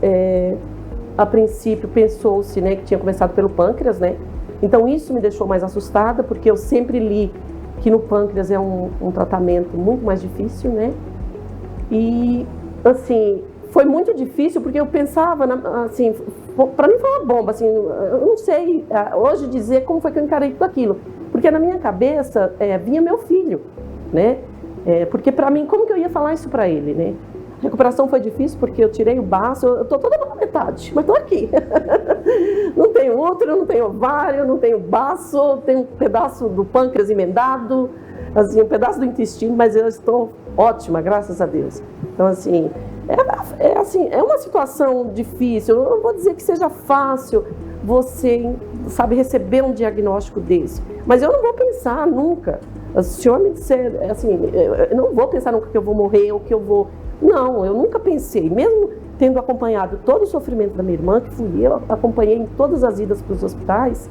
a princípio pensou-se, né, que tinha começado pelo pâncreas, né? Então isso me deixou mais assustada, porque eu sempre li que no pâncreas é um tratamento muito mais difícil, né? E, assim, foi muito difícil, porque eu pensava, assim, para mim foi uma bomba, assim, eu não sei hoje dizer como foi que eu encarei tudo aquilo, porque na minha cabeça vinha meu filho, né? Porque para mim, como que eu ia falar isso para ele, né? A recuperação foi difícil porque eu tirei o baço, eu tô toda pela metade, mas tô aqui. Não tenho útero, não tenho ovário, não tenho baço, tenho um pedaço do pâncreas emendado, assim, um pedaço do intestino, mas eu estou ótima, graças a Deus. Então, assim, é uma situação difícil. Eu não vou dizer que seja fácil você, sabe, receber um diagnóstico desse, mas eu não vou pensar nunca. Se o senhor me disser, assim, eu não vou pensar nunca que eu vou morrer ou que eu vou... Não, eu nunca pensei, mesmo tendo acompanhado todo o sofrimento da minha irmã, que fui eu, acompanhei em todas as idas para os hospitais,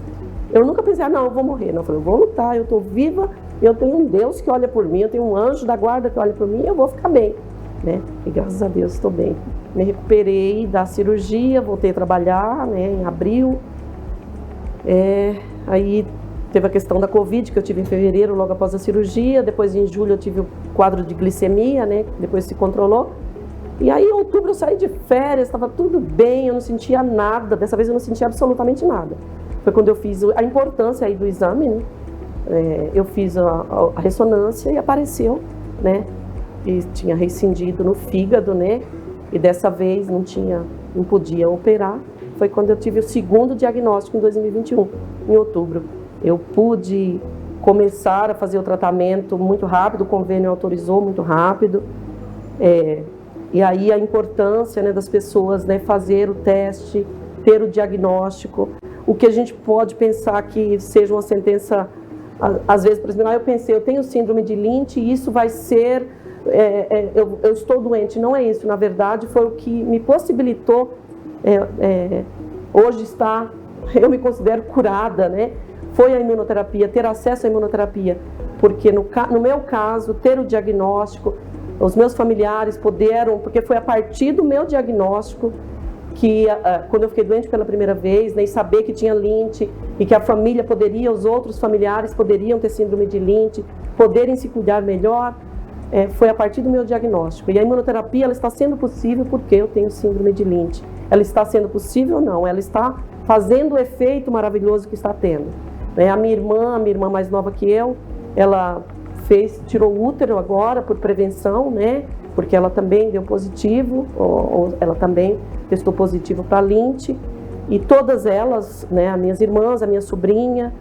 eu nunca pensei, não, eu vou morrer. Não, eu falei, eu vou lutar, eu estou viva, eu tenho um Deus que olha por mim, eu tenho um anjo da guarda que olha por mim, eu vou ficar bem, né? E graças a Deus estou bem. Me recuperei da cirurgia, voltei a trabalhar, né, em abril. Aí teve a questão da Covid, que eu tive em fevereiro, logo após a cirurgia. Depois, em julho, eu tive o quadro de glicemia, né? Depois se controlou. E aí, em outubro, eu saí de férias, estava tudo bem, eu não sentia nada. Dessa vez, eu não sentia absolutamente nada. Foi quando eu fiz a importância aí do exame, né? Eu fiz a ressonância e apareceu, né? E tinha rescindido no fígado, né? E dessa vez não podia operar. Foi quando eu tive o segundo diagnóstico em 2021, em outubro. Eu pude começar a fazer o tratamento muito rápido, o convênio autorizou muito rápido. E aí a importância, né, das pessoas, né, fazer o teste, ter o diagnóstico. O que a gente pode pensar que seja uma sentença, às vezes, por exemplo, eu pensei, eu tenho síndrome de Lynch e isso vai ser, eu estou doente. Não é isso, na verdade foi o que me possibilitou hoje eu me considero curada, né? Foi a imunoterapia, ter acesso à imunoterapia, porque no meu caso, ter o diagnóstico, os meus familiares puderam, porque foi a partir do meu diagnóstico que, quando eu fiquei doente pela primeira vez, né, e saber que tinha Lynch, e que a família poderia, os outros familiares poderiam ter síndrome de Lynch, poderem se cuidar melhor, foi a partir do meu diagnóstico. E a imunoterapia, ela está sendo possível porque eu tenho síndrome de Lynch. Ela está sendo possível? Não, ela está fazendo o efeito maravilhoso que está tendo. A minha irmã mais nova que eu, ela tirou o útero agora por prevenção, né? Porque ela também deu positivo, ou ela também testou positivo para Lynch. E todas elas, né, as minhas irmãs, a minha sobrinha,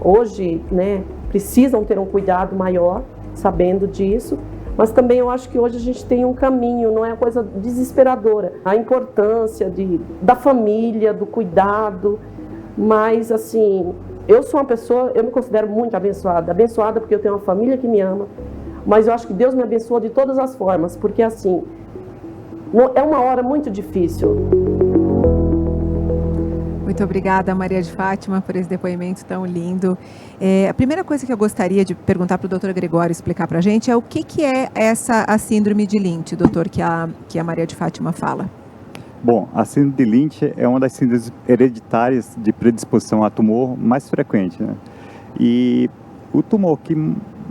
hoje, né, precisam ter um cuidado maior, sabendo disso. Mas também eu acho que hoje a gente tem um caminho, não é uma coisa desesperadora. A importância da família, do cuidado, mas assim... Eu sou uma pessoa, eu me considero muito abençoada porque eu tenho uma família que me ama, mas eu acho que Deus me abençoou de todas as formas, porque assim, é uma hora muito difícil. Muito obrigada, Maria de Fátima, por esse depoimento tão lindo. A primeira coisa que eu gostaria de perguntar para o doutor Gregório explicar para a gente é o que é a síndrome de Lynch, doutor, que a Maria de Fátima fala. Bom, a síndrome de Lynch é uma das síndromes hereditárias de predisposição a tumor mais frequente, né? E o tumor que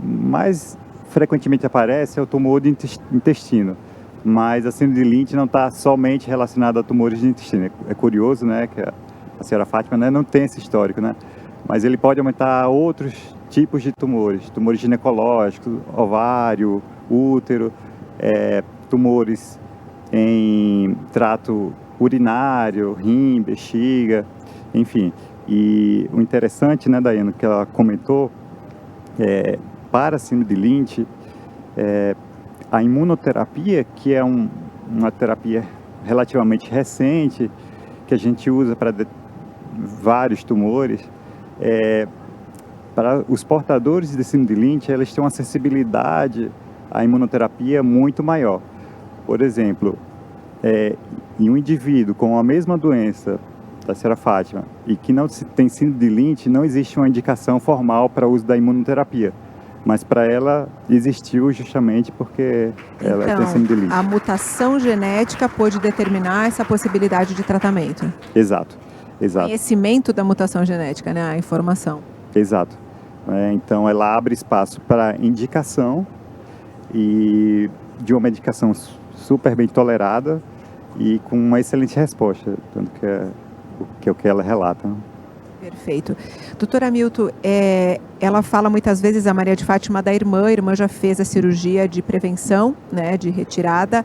mais frequentemente aparece é o tumor de intestino, mas a síndrome de Lynch não está somente relacionada a tumores de intestino. É curioso, né, que a senhora Fátima, né, não tem esse histórico, né? Mas ele pode aumentar outros tipos de tumores ginecológicos, ovário, útero, tumores em trato urinário, rim, bexiga, enfim. E o interessante, né, Daiane, que ela comentou, para a síndrome de Lynch, a imunoterapia, que é uma terapia relativamente recente, que a gente usa para vários tumores, para os portadores de síndrome de Lynch, eles têm uma sensibilidade à imunoterapia muito maior. Por exemplo, em um indivíduo com a mesma doença da senhora Fátima e que não tem síndrome de Lynch, não existe uma indicação formal para o uso da imunoterapia. mas para ela existiu justamente porque ela tem síndrome de Lynch. A mutação genética pôde determinar essa possibilidade de tratamento. Exato, exato. Conhecimento da mutação genética, né? A informação. Exato. Então, ela abre espaço para indicação e de uma medicação super bem tolerada e com uma excelente resposta, tanto que é o que ela relata. Perfeito. Doutora Milton, ela fala muitas vezes, a Maria de Fátima, da irmã. A irmã já fez a cirurgia de prevenção, né, de retirada.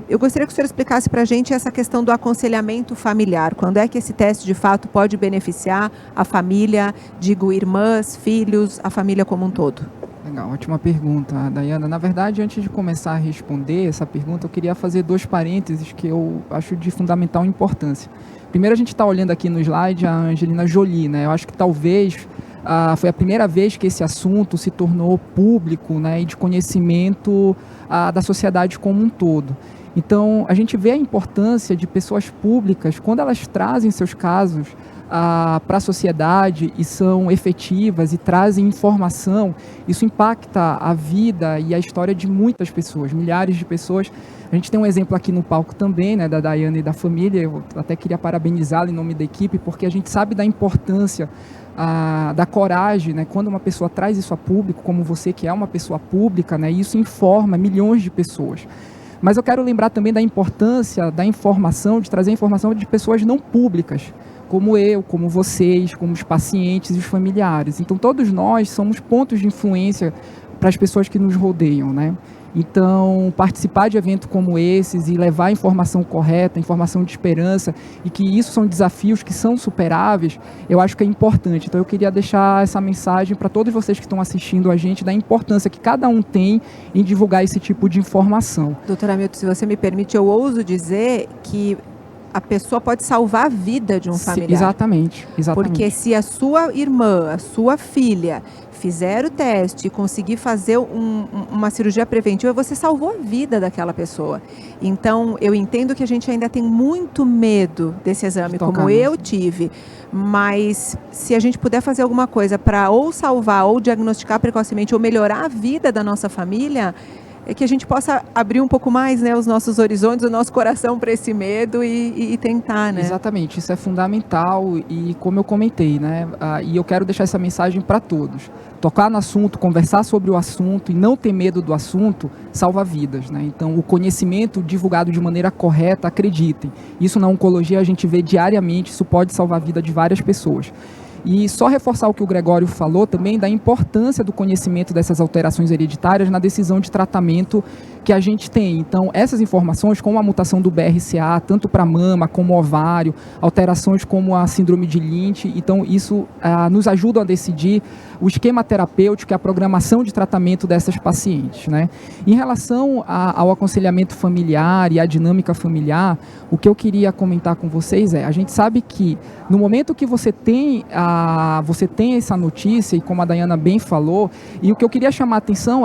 Eu gostaria que o senhor explicasse para a gente essa questão do aconselhamento familiar. Quando é que esse teste, de fato, pode beneficiar a família, digo, irmãs, filhos, a família como um todo? Legal, ótima pergunta, Dayana. Na verdade, antes de começar a responder essa pergunta, eu queria fazer 2 parênteses que eu acho de fundamental importância. Primeiro, a gente está olhando aqui no slide a Angelina Jolie, né? Eu acho que talvez foi a primeira vez que esse assunto se tornou público, né, e de conhecimento da sociedade como um todo. Então, a gente vê a importância de pessoas públicas, quando elas trazem seus casos para a sociedade e são efetivas e trazem informação, isso impacta a vida e a história de muitas pessoas, milhares de pessoas. A gente tem um exemplo aqui no palco também, né, da Dayana e da família. Eu até queria parabenizá-la em nome da equipe, porque a gente sabe da importância da coragem, né, quando uma pessoa traz isso a público, como você, que é uma pessoa pública, né, isso informa milhões de pessoas. Mas eu quero lembrar também da importância da informação, de trazer informação de pessoas não públicas, como eu, como vocês, como os pacientes e os familiares. Então, todos nós somos pontos de influência para as pessoas que nos rodeiam, né? Então, participar de eventos como esses e levar a informação correta, informação de esperança, e que isso são desafios que são superáveis, eu acho que é importante. Então, eu queria deixar essa mensagem para todos vocês que estão assistindo a gente, da importância que cada um tem em divulgar esse tipo de informação. Doutora Milton, se você me permite, eu ouso dizer que a pessoa pode salvar a vida de um familiar. Exatamente, exatamente. Porque se a sua irmã, a sua filha fizer o teste e conseguir fazer uma cirurgia preventiva, você salvou a vida daquela pessoa. Então, eu entendo que a gente ainda tem muito medo desse exame, como eu tive. Mas se a gente puder fazer alguma coisa para ou salvar, ou diagnosticar precocemente, ou melhorar a vida da nossa família, é que a gente possa abrir um pouco mais, né, os nossos horizontes, o nosso coração para esse medo e tentar, né? Exatamente, isso é fundamental e como eu comentei, né, e eu quero deixar essa mensagem para todos. Tocar no assunto, conversar sobre o assunto e não ter medo do assunto salva vidas, né? Então, o conhecimento divulgado de maneira correta, acreditem, isso na oncologia a gente vê diariamente, isso pode salvar a vida de várias pessoas. E só reforçar o que o Gregório falou também da importância do conhecimento dessas alterações hereditárias na decisão de tratamento que a gente tem. Então, essas informações, como a mutação do BRCA, tanto para mama como ovário, alterações como a síndrome de Lynch, então isso nos ajuda a decidir o esquema terapêutico e a programação de tratamento dessas pacientes, né? Em relação ao aconselhamento familiar e à dinâmica familiar, o que eu queria comentar com vocês a gente sabe que no momento que você tem essa notícia, e como a Dayana bem falou, e o que eu queria chamar a atenção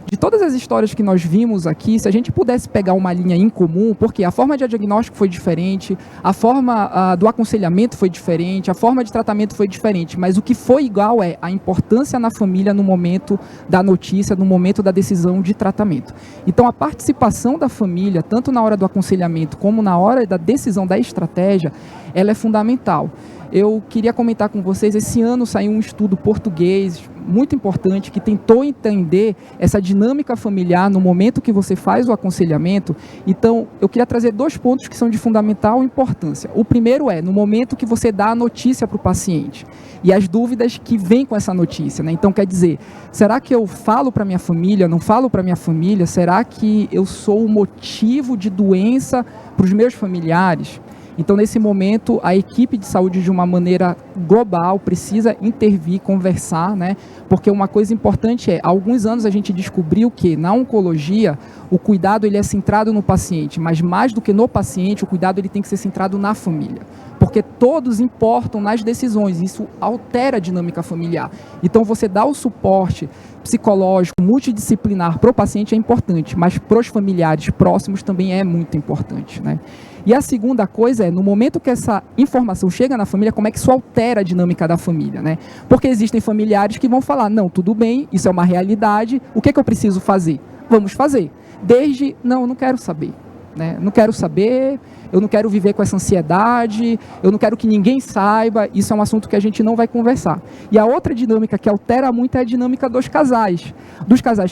de todas as histórias que nós vimos aqui, se a gente pudesse pegar uma linha em comum, porque a forma de diagnóstico foi diferente, a forma do aconselhamento foi diferente, a forma de tratamento foi diferente, mas o que foi igual é a importância na família no momento da notícia, no momento da decisão de tratamento. Então, a participação da família, tanto na hora do aconselhamento como na hora da decisão da estratégia, ela é fundamental. Eu queria comentar com vocês, esse ano saiu um estudo português muito importante que tentou entender essa dinâmica familiar no momento que você faz o aconselhamento. Então, eu queria trazer 2 pontos que são de fundamental importância. O primeiro no momento que você dá a notícia para o paciente e as dúvidas que vêm com essa notícia, né? Então, quer dizer, será que eu falo para minha família, não falo para minha família? Será que eu sou o motivo de doença para os meus familiares? Então, nesse momento, a equipe de saúde, de uma maneira global, precisa intervir, conversar, né? Porque uma coisa importante há alguns anos a gente descobriu que, na oncologia, o cuidado ele é centrado no paciente, mas mais do que no paciente, o cuidado ele tem que ser centrado na família. Porque porque todos importam nas decisões, isso altera a dinâmica familiar. Então, você dá o suporte psicológico, multidisciplinar para o paciente é importante, mas para os familiares próximos também é muito importante, né? E a segunda coisa é, no momento que essa informação chega na família, como é que isso altera a dinâmica da família, né? Porque existem familiares que vão falar, não, tudo bem, isso é uma realidade, o que é que eu preciso fazer? Vamos fazer. Desde, não, eu não quero saber, né? Não quero saber, eu não quero viver com essa ansiedade, eu não quero que ninguém saiba, isso é um assunto que a gente não vai conversar. E a outra dinâmica que altera muito é a dinâmica dos casais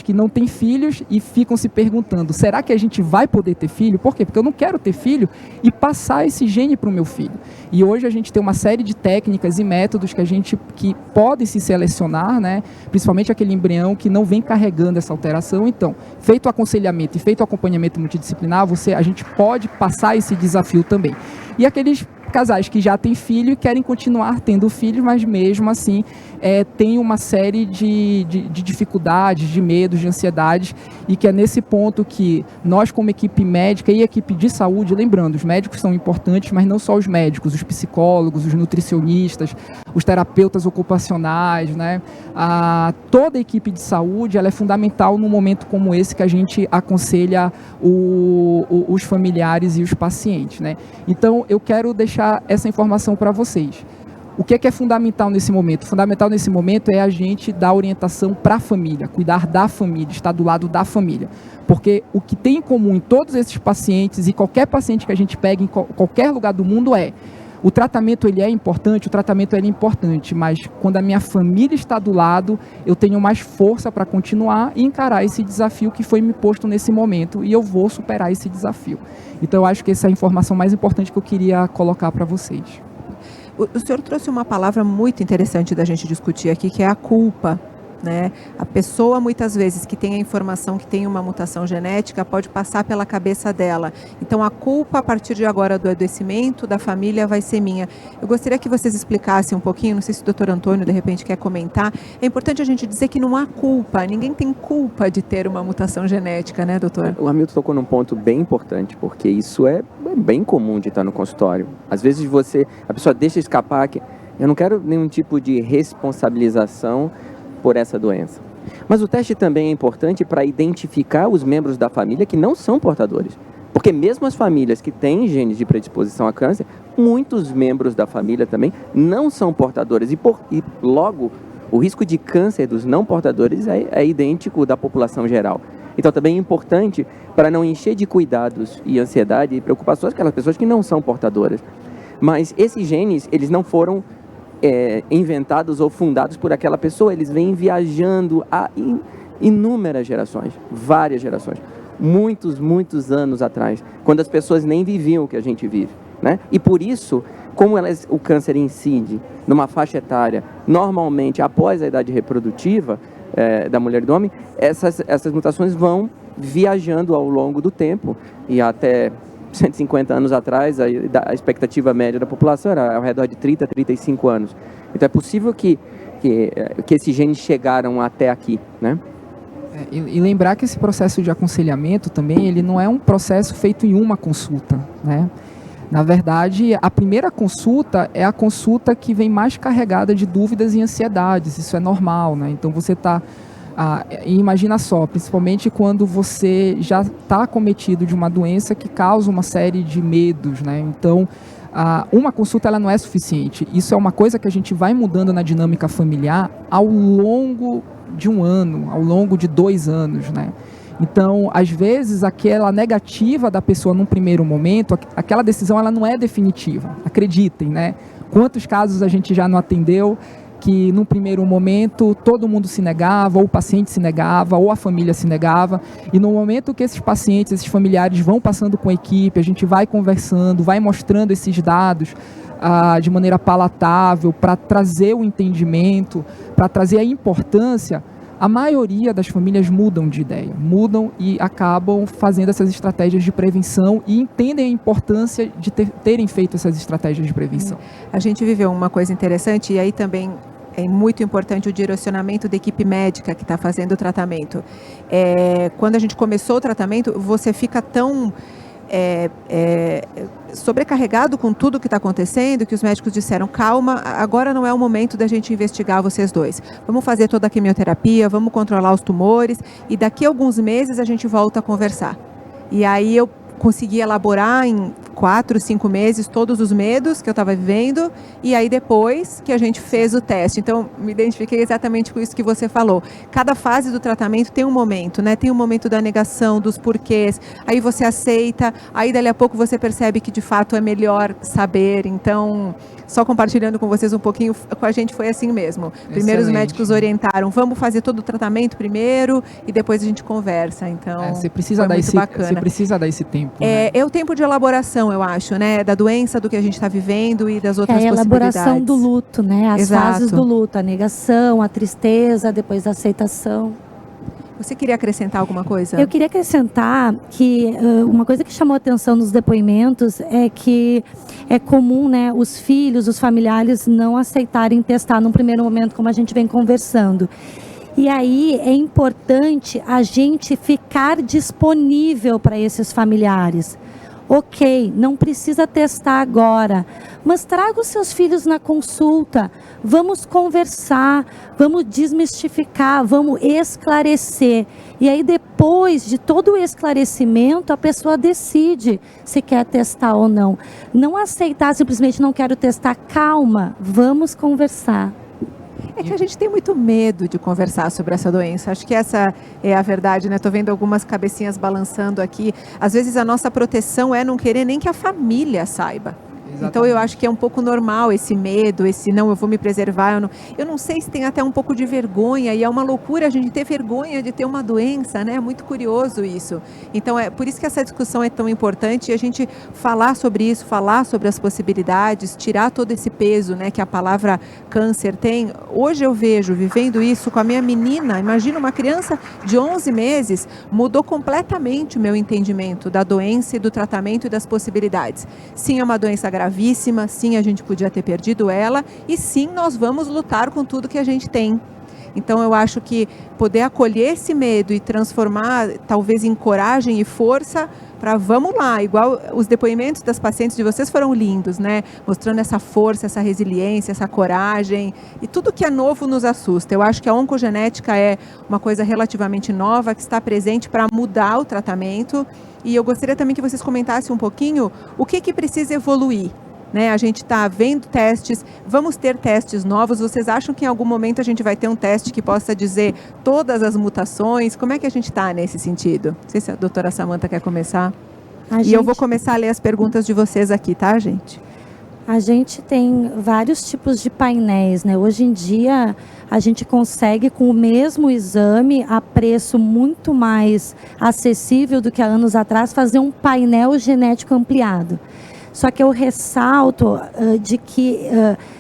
que não têm filhos e ficam se perguntando, será que a gente vai poder ter filho? Por quê? Porque eu não quero ter filho e passar esse gene para o meu filho. E hoje a gente tem uma série de técnicas e métodos que podem se selecionar, né? Principalmente aquele embrião que não vem carregando essa alteração. Então, feito o aconselhamento e feito o acompanhamento multidisciplinar, a gente pode passar esse desafio também. E aqueles casais que já têm filho e querem continuar tendo filhos, mas mesmo assim tem uma série de dificuldades, de medos, de ansiedades, e que é nesse ponto que nós, como equipe médica e equipe de saúde, lembrando, os médicos são importantes, mas não só os médicos, os psicólogos, os nutricionistas, os terapeutas ocupacionais, né? Toda a equipe de saúde ela é fundamental num momento como esse que a gente aconselha os familiares e os pacientes, né? Então, eu quero deixar essa informação para vocês. O que é fundamental nesse momento? Fundamental nesse momento é a gente dar orientação para a família, cuidar da família, estar do lado da família. Porque o que tem em comum em todos esses pacientes e qualquer paciente que a gente pega em qualquer lugar do mundo o tratamento ele é importante, mas quando a minha família está do lado, eu tenho mais força para continuar e encarar esse desafio que foi me posto nesse momento, e eu vou superar esse desafio. Então, eu acho que essa é a informação mais importante que eu queria colocar para vocês. O senhor trouxe uma palavra muito interessante da gente discutir aqui, que é a culpa, né? A pessoa, muitas vezes, que tem a informação que tem uma mutação genética, pode passar pela cabeça dela. Então, a culpa, a partir de agora, do adoecimento da família vai ser minha. Eu gostaria que vocês explicassem um pouquinho, não sei se o doutor Antônio, de repente, quer comentar. É importante a gente dizer que não há culpa, ninguém tem culpa de ter uma mutação genética, né, doutor? O Hamilton tocou num ponto bem importante, porque isso é bem comum de estar no consultório. Às vezes a pessoa deixa escapar que eu não quero nenhum tipo de responsabilização por essa doença. Mas o teste também é importante para identificar os membros da família que não são portadores. Porque mesmo as famílias que têm genes de predisposição a câncer, muitos membros da família também não são portadores. E logo, o risco de câncer dos não portadores é idêntico da população geral. Então também é importante para não encher de cuidados e ansiedade e preocupações aquelas pessoas que não são portadoras. Mas esses genes, eles não foram inventados ou fundados por aquela pessoa, eles vêm viajando há inúmeras gerações, várias gerações, muitos anos atrás, quando as pessoas nem viviam o que a gente vive, né? E por isso, como o câncer incide numa faixa etária, normalmente após a idade reprodutiva da mulher e do homem, essas mutações vão viajando ao longo do tempo, e até 150 anos atrás, a expectativa média da população era ao redor de 30, 35 anos. Então é possível que esses genes chegaram até aqui, né? E lembrar que esse processo de aconselhamento também, ele não é um processo feito em uma consulta, né? Na verdade, a primeira consulta é a consulta que vem mais carregada de dúvidas e ansiedades, isso é normal, né? Então você está... e imagina só, principalmente quando você já está acometido de uma doença que causa uma série de medos, né? Então, uma consulta ela não é suficiente. Isso é uma coisa que a gente vai mudando na dinâmica familiar ao longo de um ano, ao longo de 2 anos, né? Então, às vezes, aquela negativa da pessoa num primeiro momento, aquela decisão ela não é definitiva. Acreditem, né? Quantos casos a gente já não atendeu que num primeiro momento todo mundo se negava, ou o paciente se negava, ou a família se negava, e no momento que esses pacientes, esses familiares vão passando com a equipe, a gente vai conversando, vai mostrando esses dados de maneira palatável, para trazer o entendimento, para trazer a importância, a maioria das famílias mudam de ideia, mudam e acabam fazendo essas estratégias de prevenção e entendem a importância de terem feito essas estratégias de prevenção. A gente viveu uma coisa interessante, e aí também é muito importante o direcionamento da equipe médica que está fazendo o tratamento. Quando a gente começou o tratamento, você fica tão sobrecarregado com tudo que está acontecendo, que os médicos disseram, calma, agora não é o momento da gente investigar vocês dois. Vamos fazer toda a quimioterapia, vamos controlar os tumores e daqui a alguns meses a gente volta a conversar. E aí eu consegui elaborar em 4, 5 meses todos os medos que eu estava vivendo e aí depois que a gente fez o teste. Então, me identifiquei exatamente com isso que você falou. Cada fase do tratamento tem um momento, né? Tem um momento da negação, dos porquês, aí você aceita, aí dali a pouco você percebe que de fato é melhor saber. Então, só compartilhando com vocês um pouquinho, com a gente foi assim mesmo. Primeiro os médicos orientaram, vamos fazer todo o tratamento primeiro e depois a gente conversa. Então, você precisa dar esse tempo. É o tempo de elaboração, eu acho, né? Da doença, do que a gente está vivendo e das outras possibilidades. É a elaboração do luto, né? As Exato. fases do luto, a negação, a tristeza, depois a aceitação. Você queria acrescentar alguma coisa? Eu queria acrescentar que uma coisa que chamou a atenção nos depoimentos é que é comum, né, os filhos, os familiares não aceitarem testar num primeiro momento, como a gente vem conversando. E aí é importante a gente ficar disponível para esses familiares. Ok, não precisa testar agora, mas traga os seus filhos na consulta, vamos conversar, vamos desmistificar, vamos esclarecer. E aí depois de todo o esclarecimento, a pessoa decide se quer testar ou não. Não aceitar simplesmente não quero testar, calma, vamos conversar. É que a gente tem muito medo de conversar sobre essa doença. Acho que essa é a verdade, né? Tô vendo algumas cabecinhas balançando aqui. Às vezes a nossa proteção é não querer nem que a família saiba. Exatamente. Então eu acho que é um pouco normal esse medo, esse não, eu vou me preservar. Eu não sei se tem até um pouco de vergonha, e é uma loucura a gente ter vergonha de ter uma doença, né? É muito curioso isso. Então é por isso que essa discussão é tão importante, e a gente falar sobre isso, falar sobre as possibilidades, tirar todo esse peso, né, que a palavra câncer tem. Hoje eu vejo, vivendo isso com a minha menina, imagina uma criança de 11 meses, mudou completamente o meu entendimento da doença e do tratamento e das possibilidades. Sim, é uma doença gravíssima, sim, a gente podia ter perdido ela, e sim, nós vamos lutar com tudo que a gente tem. Então eu acho que poder acolher esse medo e transformar talvez em coragem e força para vamos lá, igual os depoimentos das pacientes de vocês foram lindos, né? Mostrando essa força, essa resiliência, essa coragem e tudo que é novo nos assusta. Eu acho que a oncogenética é uma coisa relativamente nova que está presente para mudar o tratamento, e eu gostaria também que vocês comentassem um pouquinho o que precisa evoluir. Né, a gente está vendo testes, vamos ter testes novos. Vocês acham que em algum momento a gente vai ter um teste que possa dizer todas as mutações? Como é que a gente está nesse sentido? Não sei se a doutora Samantha quer começar. Eu vou começar a ler as perguntas de vocês aqui, tá, gente? A gente tem vários tipos de painéis, né? Hoje em dia a gente consegue, com o mesmo exame, a preço muito mais acessível do que há anos atrás, fazer um painel genético ampliado. Só que eu ressalto de que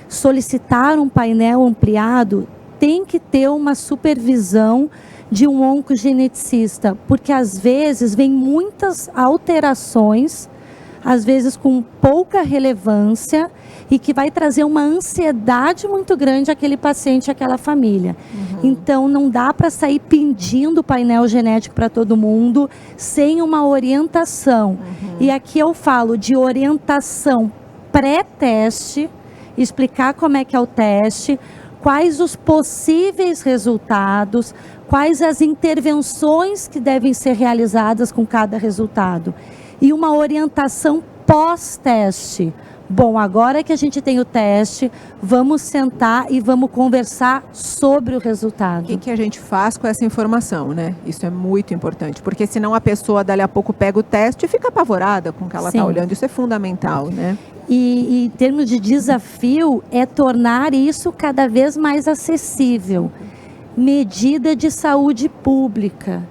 solicitar um painel ampliado tem que ter uma supervisão de um oncogeneticista, porque às vezes vem muitas alterações, às vezes com pouca relevância, e que vai trazer uma ansiedade muito grande àquele paciente, àquela família. Então não dá para sair pedindo painel genético para todo mundo sem uma orientação. E aqui eu falo de orientação pré-teste, explicar como é que é o teste, quais os possíveis resultados, quais as intervenções que devem ser realizadas com cada resultado. E uma orientação pós-teste. Bom, agora que a gente tem o teste, vamos sentar e vamos conversar sobre o resultado. O que a gente faz com essa informação, né? Isso é muito importante, porque senão a pessoa dali a pouco pega o teste e fica apavorada com o que ela está olhando. Isso é fundamental, né? E em termos de desafio, é tornar isso cada vez mais acessível. Medida de saúde pública.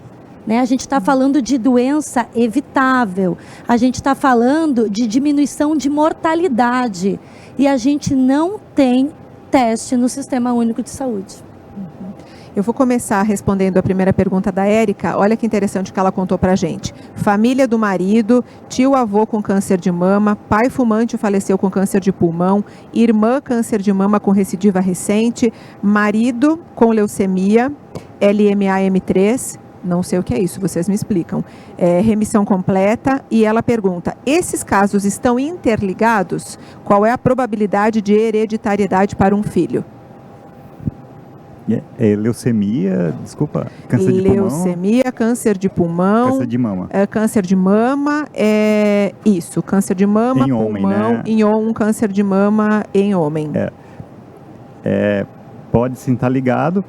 Né? A gente está falando de doença evitável, a gente está falando de diminuição de mortalidade, e a gente não tem teste no Sistema Único de Saúde. Eu vou começar respondendo a primeira pergunta da Érica. Olha que interessante que ela contou pra gente. Família do marido, tio-avô com câncer de mama, pai fumante faleceu com câncer de pulmão, irmã câncer de mama com recidiva recente, marido com leucemia, LMA-M3, Não sei o que é isso, vocês me explicam. Remissão completa, e ela pergunta, esses casos estão interligados? Qual é a probabilidade de hereditariedade para um filho? Leucemia, desculpa, câncer de pulmão. Leucemia, câncer de pulmão. Câncer de mama. Câncer de mama, isso, câncer de mama, em pulmão, homem, né? um câncer de mama em homem. Pode sim estar ligado.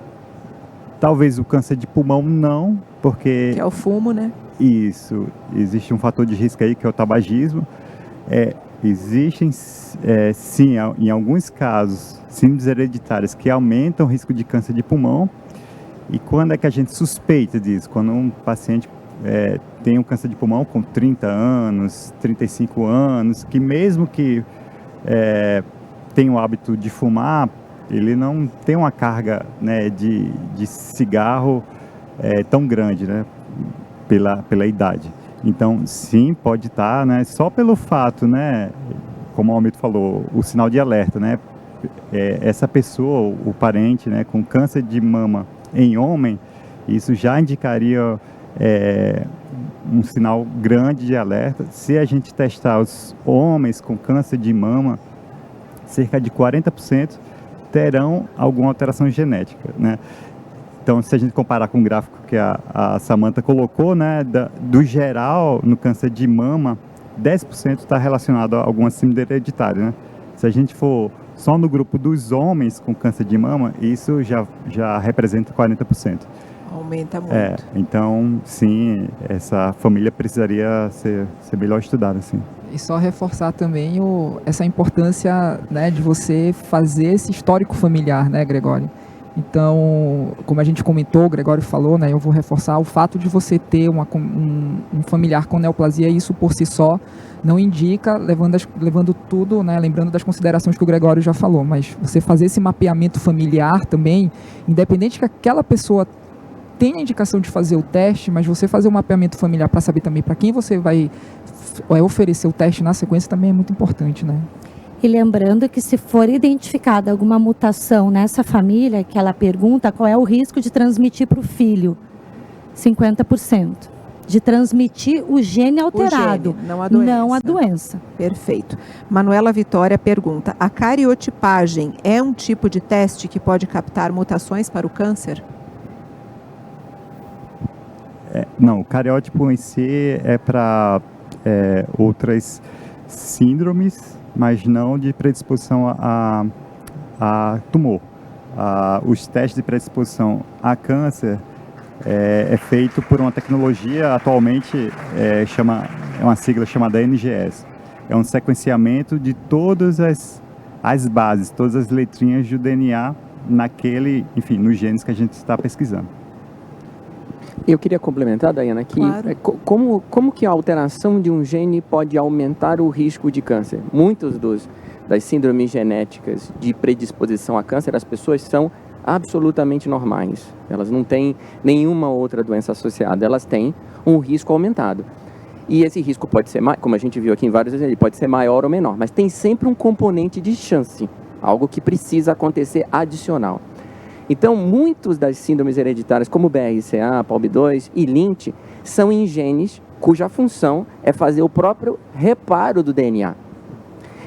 Talvez o câncer de pulmão não, porque... Que é o fumo, né? Isso. Existe um fator de risco aí, que é o tabagismo. Existem, sim, em alguns casos, síndromes hereditárias que aumentam o risco de câncer de pulmão. E quando é que a gente suspeita disso? Quando um paciente tem um câncer de pulmão com 30 anos, 35 anos, que mesmo que tenha o hábito de fumar, ele não tem uma carga, né, de cigarro tão grande, né, pela idade. Então, sim, pode estar, né, só pelo fato, né, como o Hamilton falou, o sinal de alerta, né, essa pessoa, o parente, né, com câncer de mama em homem, isso já indicaria um sinal grande de alerta. Se a gente testar os homens com câncer de mama, cerca de 40% terão alguma alteração genética, né? Então, se a gente comparar com o gráfico que a Samantha colocou, né, do geral, no câncer de mama, 10% está relacionado a alguma síndrome hereditária, né? Se a gente for só no grupo dos homens com câncer de mama, isso já representa 40%. Aumenta muito. Então, sim, essa família precisaria ser melhor estudada, sim. E só reforçar também essa importância, né, de você fazer esse histórico familiar, né, Gregório? Então, como a gente comentou, o Gregório falou, né, eu vou reforçar o fato de você ter um familiar com neoplasia, isso por si só não indica, levando tudo, né, lembrando das considerações que o Gregório já falou, mas você fazer esse mapeamento familiar também, independente que aquela pessoa tenha a indicação de fazer o teste, mas você fazer um mapeamento familiar para saber também para quem você vai oferecer o teste na sequência também é muito importante, né? E lembrando que se for identificada alguma mutação nessa família, que ela pergunta qual é o risco de transmitir para o filho, 50%. De transmitir o gene alterado, o gene, não a doença. Não a doença. Perfeito. Manuela Vitória pergunta, a cariotipagem é um tipo de teste que pode captar mutações para o câncer? Não, o cariótipo em si é para outras síndromes, mas não de predisposição a tumor. Os testes de predisposição a câncer é feito por uma tecnologia, atualmente é uma sigla chamada NGS. É um sequenciamento de todas as bases, todas as letrinhas do DNA nos genes que a gente está pesquisando. Eu queria complementar, Daiana, que claro. Como que a alteração de um gene pode aumentar o risco de câncer? Muitas das síndromes genéticas de predisposição a câncer, as pessoas são absolutamente normais. Elas não têm nenhuma outra doença associada, elas têm um risco aumentado. E esse risco pode ser, como a gente viu aqui em vários exemplos, pode ser maior ou menor, mas tem sempre um componente de chance, algo que precisa acontecer adicional. Então, muitos das síndromes hereditárias, como BRCA, POLB2 e Lynch, são em genes cuja função é fazer o próprio reparo do DNA.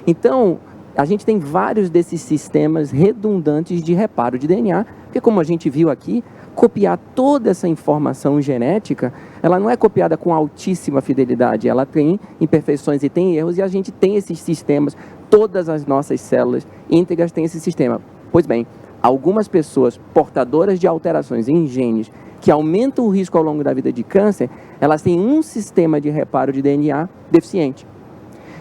Então, a gente tem vários desses sistemas redundantes de reparo de DNA, porque como a gente viu aqui, copiar toda essa informação genética, ela não é copiada com altíssima fidelidade, ela tem imperfeições e tem erros, e a gente tem esses sistemas, todas as nossas células íntegras têm esse sistema. Pois bem, algumas pessoas portadoras de alterações em genes que aumentam o risco ao longo da vida de câncer, elas têm um sistema de reparo de DNA deficiente.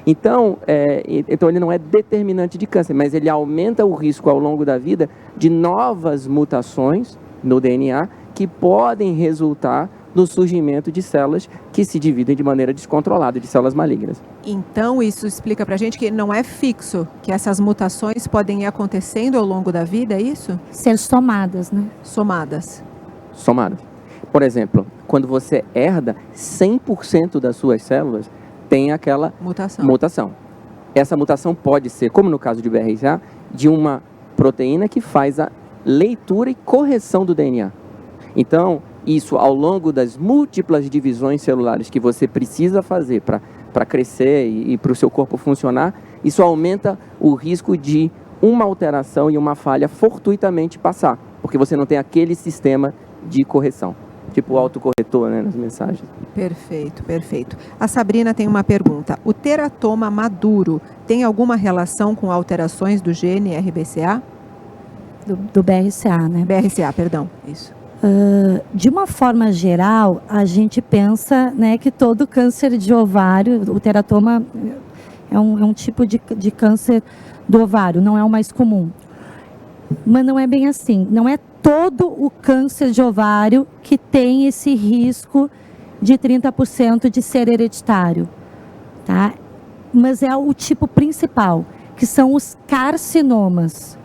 Então ele não é determinante de câncer, mas ele aumenta o risco ao longo da vida de novas mutações no DNA que podem resultar no surgimento de células que se dividem de maneira descontrolada, de células malignas. Então, isso explica pra gente que não é fixo, que essas mutações podem ir acontecendo ao longo da vida, é isso? Ser somadas, né? Somadas. Por exemplo, quando você herda, 100% das suas células tem aquela mutação. Essa mutação pode ser, como no caso de BRCA, de uma proteína que faz a leitura e correção do DNA. Então, isso ao longo das múltiplas divisões celulares que você precisa fazer para crescer e para o seu corpo funcionar, isso aumenta o risco de uma alteração e uma falha fortuitamente passar, porque você não tem aquele sistema de correção, tipo o autocorretor, né, nas mensagens. Perfeito, perfeito. A Sabrina tem uma pergunta. O teratoma maduro tem alguma relação com alterações do gene RBCA? Do BRCA, né? BRCA, perdão. Isso. De uma forma geral, a gente pensa, né, que todo câncer de ovário, o teratoma é um tipo de câncer do ovário, não é o mais comum. Mas não é bem assim. Não é todo o câncer de ovário que tem esse risco de 30% de ser hereditário, tá? Mas é o tipo principal, que são os carcinomas.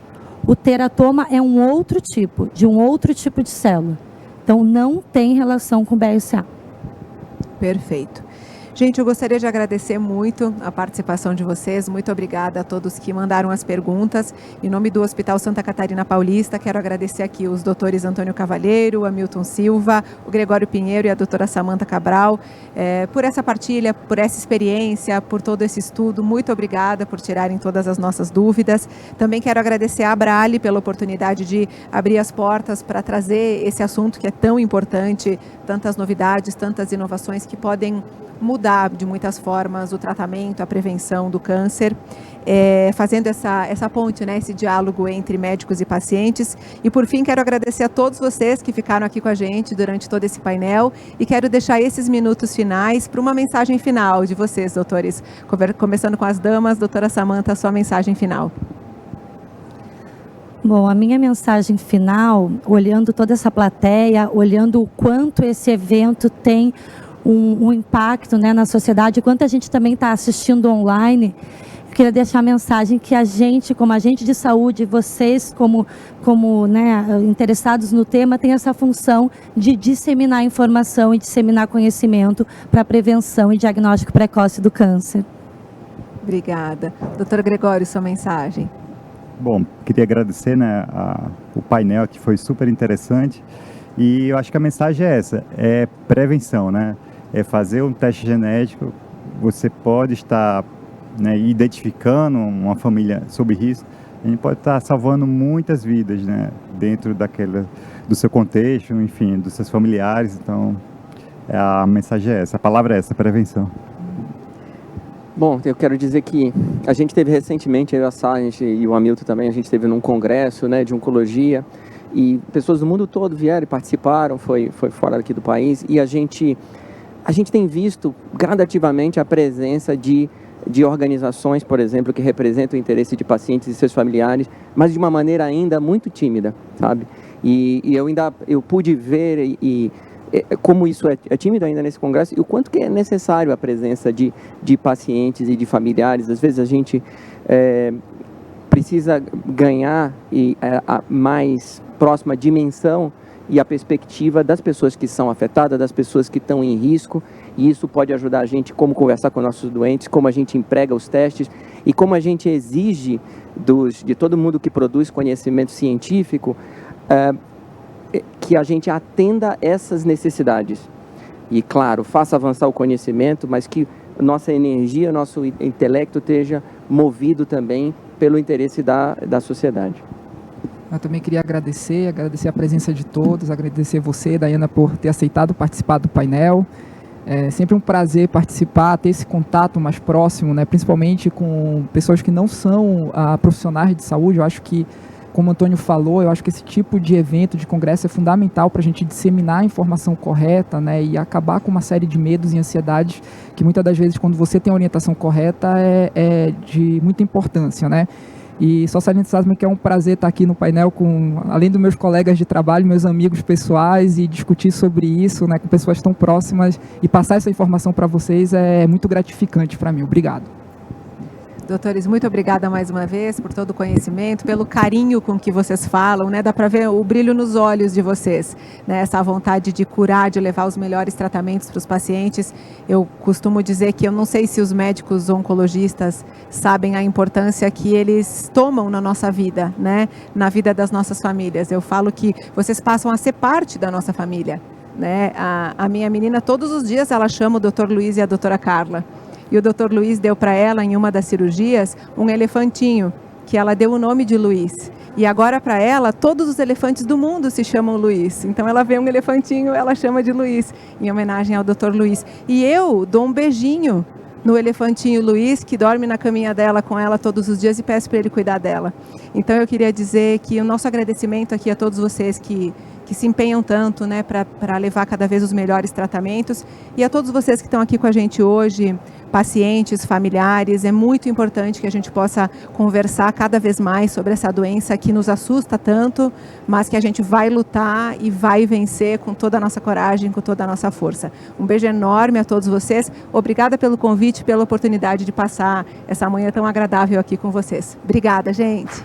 O teratoma é um outro tipo, de um outro tipo de célula. Então, não tem relação com o BRCA. Perfeito. Gente, eu gostaria de agradecer muito a participação de vocês. Muito obrigada a todos que mandaram as perguntas. Em nome do Hospital Santa Catarina Paulista, quero agradecer aqui os doutores Antônio Cavalheiro, Hamilton Silva, o Gregório Pinheiro e a doutora Samanta Cabral, por essa partilha, por essa experiência, por todo esse estudo. Muito obrigada por tirarem todas as nossas dúvidas. Também quero agradecer a Abrale pela oportunidade de abrir as portas para trazer esse assunto que é tão importante, tantas novidades, tantas inovações que podem mudar de muitas formas o tratamento, a prevenção do câncer, fazendo essa ponte, né, esse diálogo entre médicos e pacientes. E por fim, quero agradecer a todos vocês que ficaram aqui com a gente durante todo esse painel e quero deixar esses minutos finais para uma mensagem final de vocês, doutores. Começando com as damas, doutora Samanta, a sua mensagem final. Bom, a minha mensagem final, olhando toda essa plateia, olhando o quanto esse evento tem um impacto, né, na sociedade, quanto a gente também está assistindo online, eu queria deixar a mensagem que a gente, como agente de saúde, vocês como né, interessados no tema, tem essa função de disseminar informação e disseminar conhecimento para prevenção e diagnóstico precoce do câncer. Obrigada. Doutor Gregório, sua mensagem. Bom, queria agradecer, né, o painel, que foi super interessante, e eu acho que a mensagem é essa, é prevenção, né? É fazer um teste genético, você pode estar, né, identificando uma família sob risco, a gente pode estar salvando muitas vidas, né, dentro do seu contexto, enfim, dos seus familiares. Então, a mensagem é essa, a palavra é essa, prevenção. Bom, eu quero dizer que a gente teve recentemente, eu, a Sargent e o Hamilton também, a gente esteve num congresso, né, de oncologia, e pessoas do mundo todo vieram e participaram, foi fora aqui do país, e a gente tem visto gradativamente a presença de organizações, por exemplo, que representam o interesse de pacientes e seus familiares, mas de uma maneira ainda muito tímida, sabe? E eu pude ver como isso é tímido ainda nesse congresso e o quanto que é necessário a presença de pacientes e de familiares. Às vezes a gente precisa ganhar a mais próxima dimensão e a perspectiva das pessoas que são afetadas, das pessoas que estão em risco, e isso pode ajudar a gente como conversar com nossos doentes, como a gente emprega os testes e como a gente exige de todo mundo que produz conhecimento científico que a gente atenda essas necessidades. E, claro, faça avançar o conhecimento, mas que nossa energia, nosso intelecto esteja movido também pelo interesse da sociedade. Eu também queria agradecer a presença de todos, agradecer você, Daiana, por ter aceitado participar do painel. É sempre um prazer participar, ter esse contato mais próximo, né, principalmente com pessoas que não são profissionais de saúde. Eu acho que, como o Antônio falou, eu acho que esse tipo de evento, de congresso, é fundamental para a gente disseminar a informação correta, né, e acabar com uma série de medos e ansiedades que muitas das vezes, quando você tem a orientação correta, é de muita importância, né? E só salientar que é um prazer estar aqui no painel além dos meus colegas de trabalho, meus amigos pessoais, e discutir sobre isso, né, com pessoas tão próximas, e passar essa informação para vocês é muito gratificante para mim. Obrigado. Doutores, muito obrigada mais uma vez por todo o conhecimento, pelo carinho com que vocês falam, né? Dá para ver o brilho nos olhos de vocês, né? Essa vontade de curar, de levar os melhores tratamentos para os pacientes. Eu costumo dizer que eu não sei se os médicos oncologistas sabem a importância que eles tomam na nossa vida, né? Na vida das nossas famílias. Eu falo que vocês passam a ser parte da nossa família, né? A minha menina, todos os dias, ela chama o Dr. Luiz e a doutora Carla. E o Dr. Luiz deu para ela, em uma das cirurgias, um elefantinho, que ela deu o nome de Luiz. E agora, para ela, todos os elefantes do mundo se chamam Luiz. Então, ela vê um elefantinho, ela chama de Luiz, em homenagem ao Dr. Luiz. E eu dou um beijinho no elefantinho Luiz, que dorme na caminha dela com ela todos os dias, e peço para ele cuidar dela. Então, eu queria dizer que o nosso agradecimento aqui a todos vocês que se empenham tanto, né, para levar cada vez os melhores tratamentos, e a todos vocês que estão aqui com a gente hoje, pacientes, familiares. É muito importante que a gente possa conversar cada vez mais sobre essa doença que nos assusta tanto, mas que a gente vai lutar e vai vencer com toda a nossa coragem, com toda a nossa força. Um beijo enorme a todos vocês. Obrigada pelo convite, pela oportunidade de passar essa manhã tão agradável aqui com vocês. Obrigada, gente.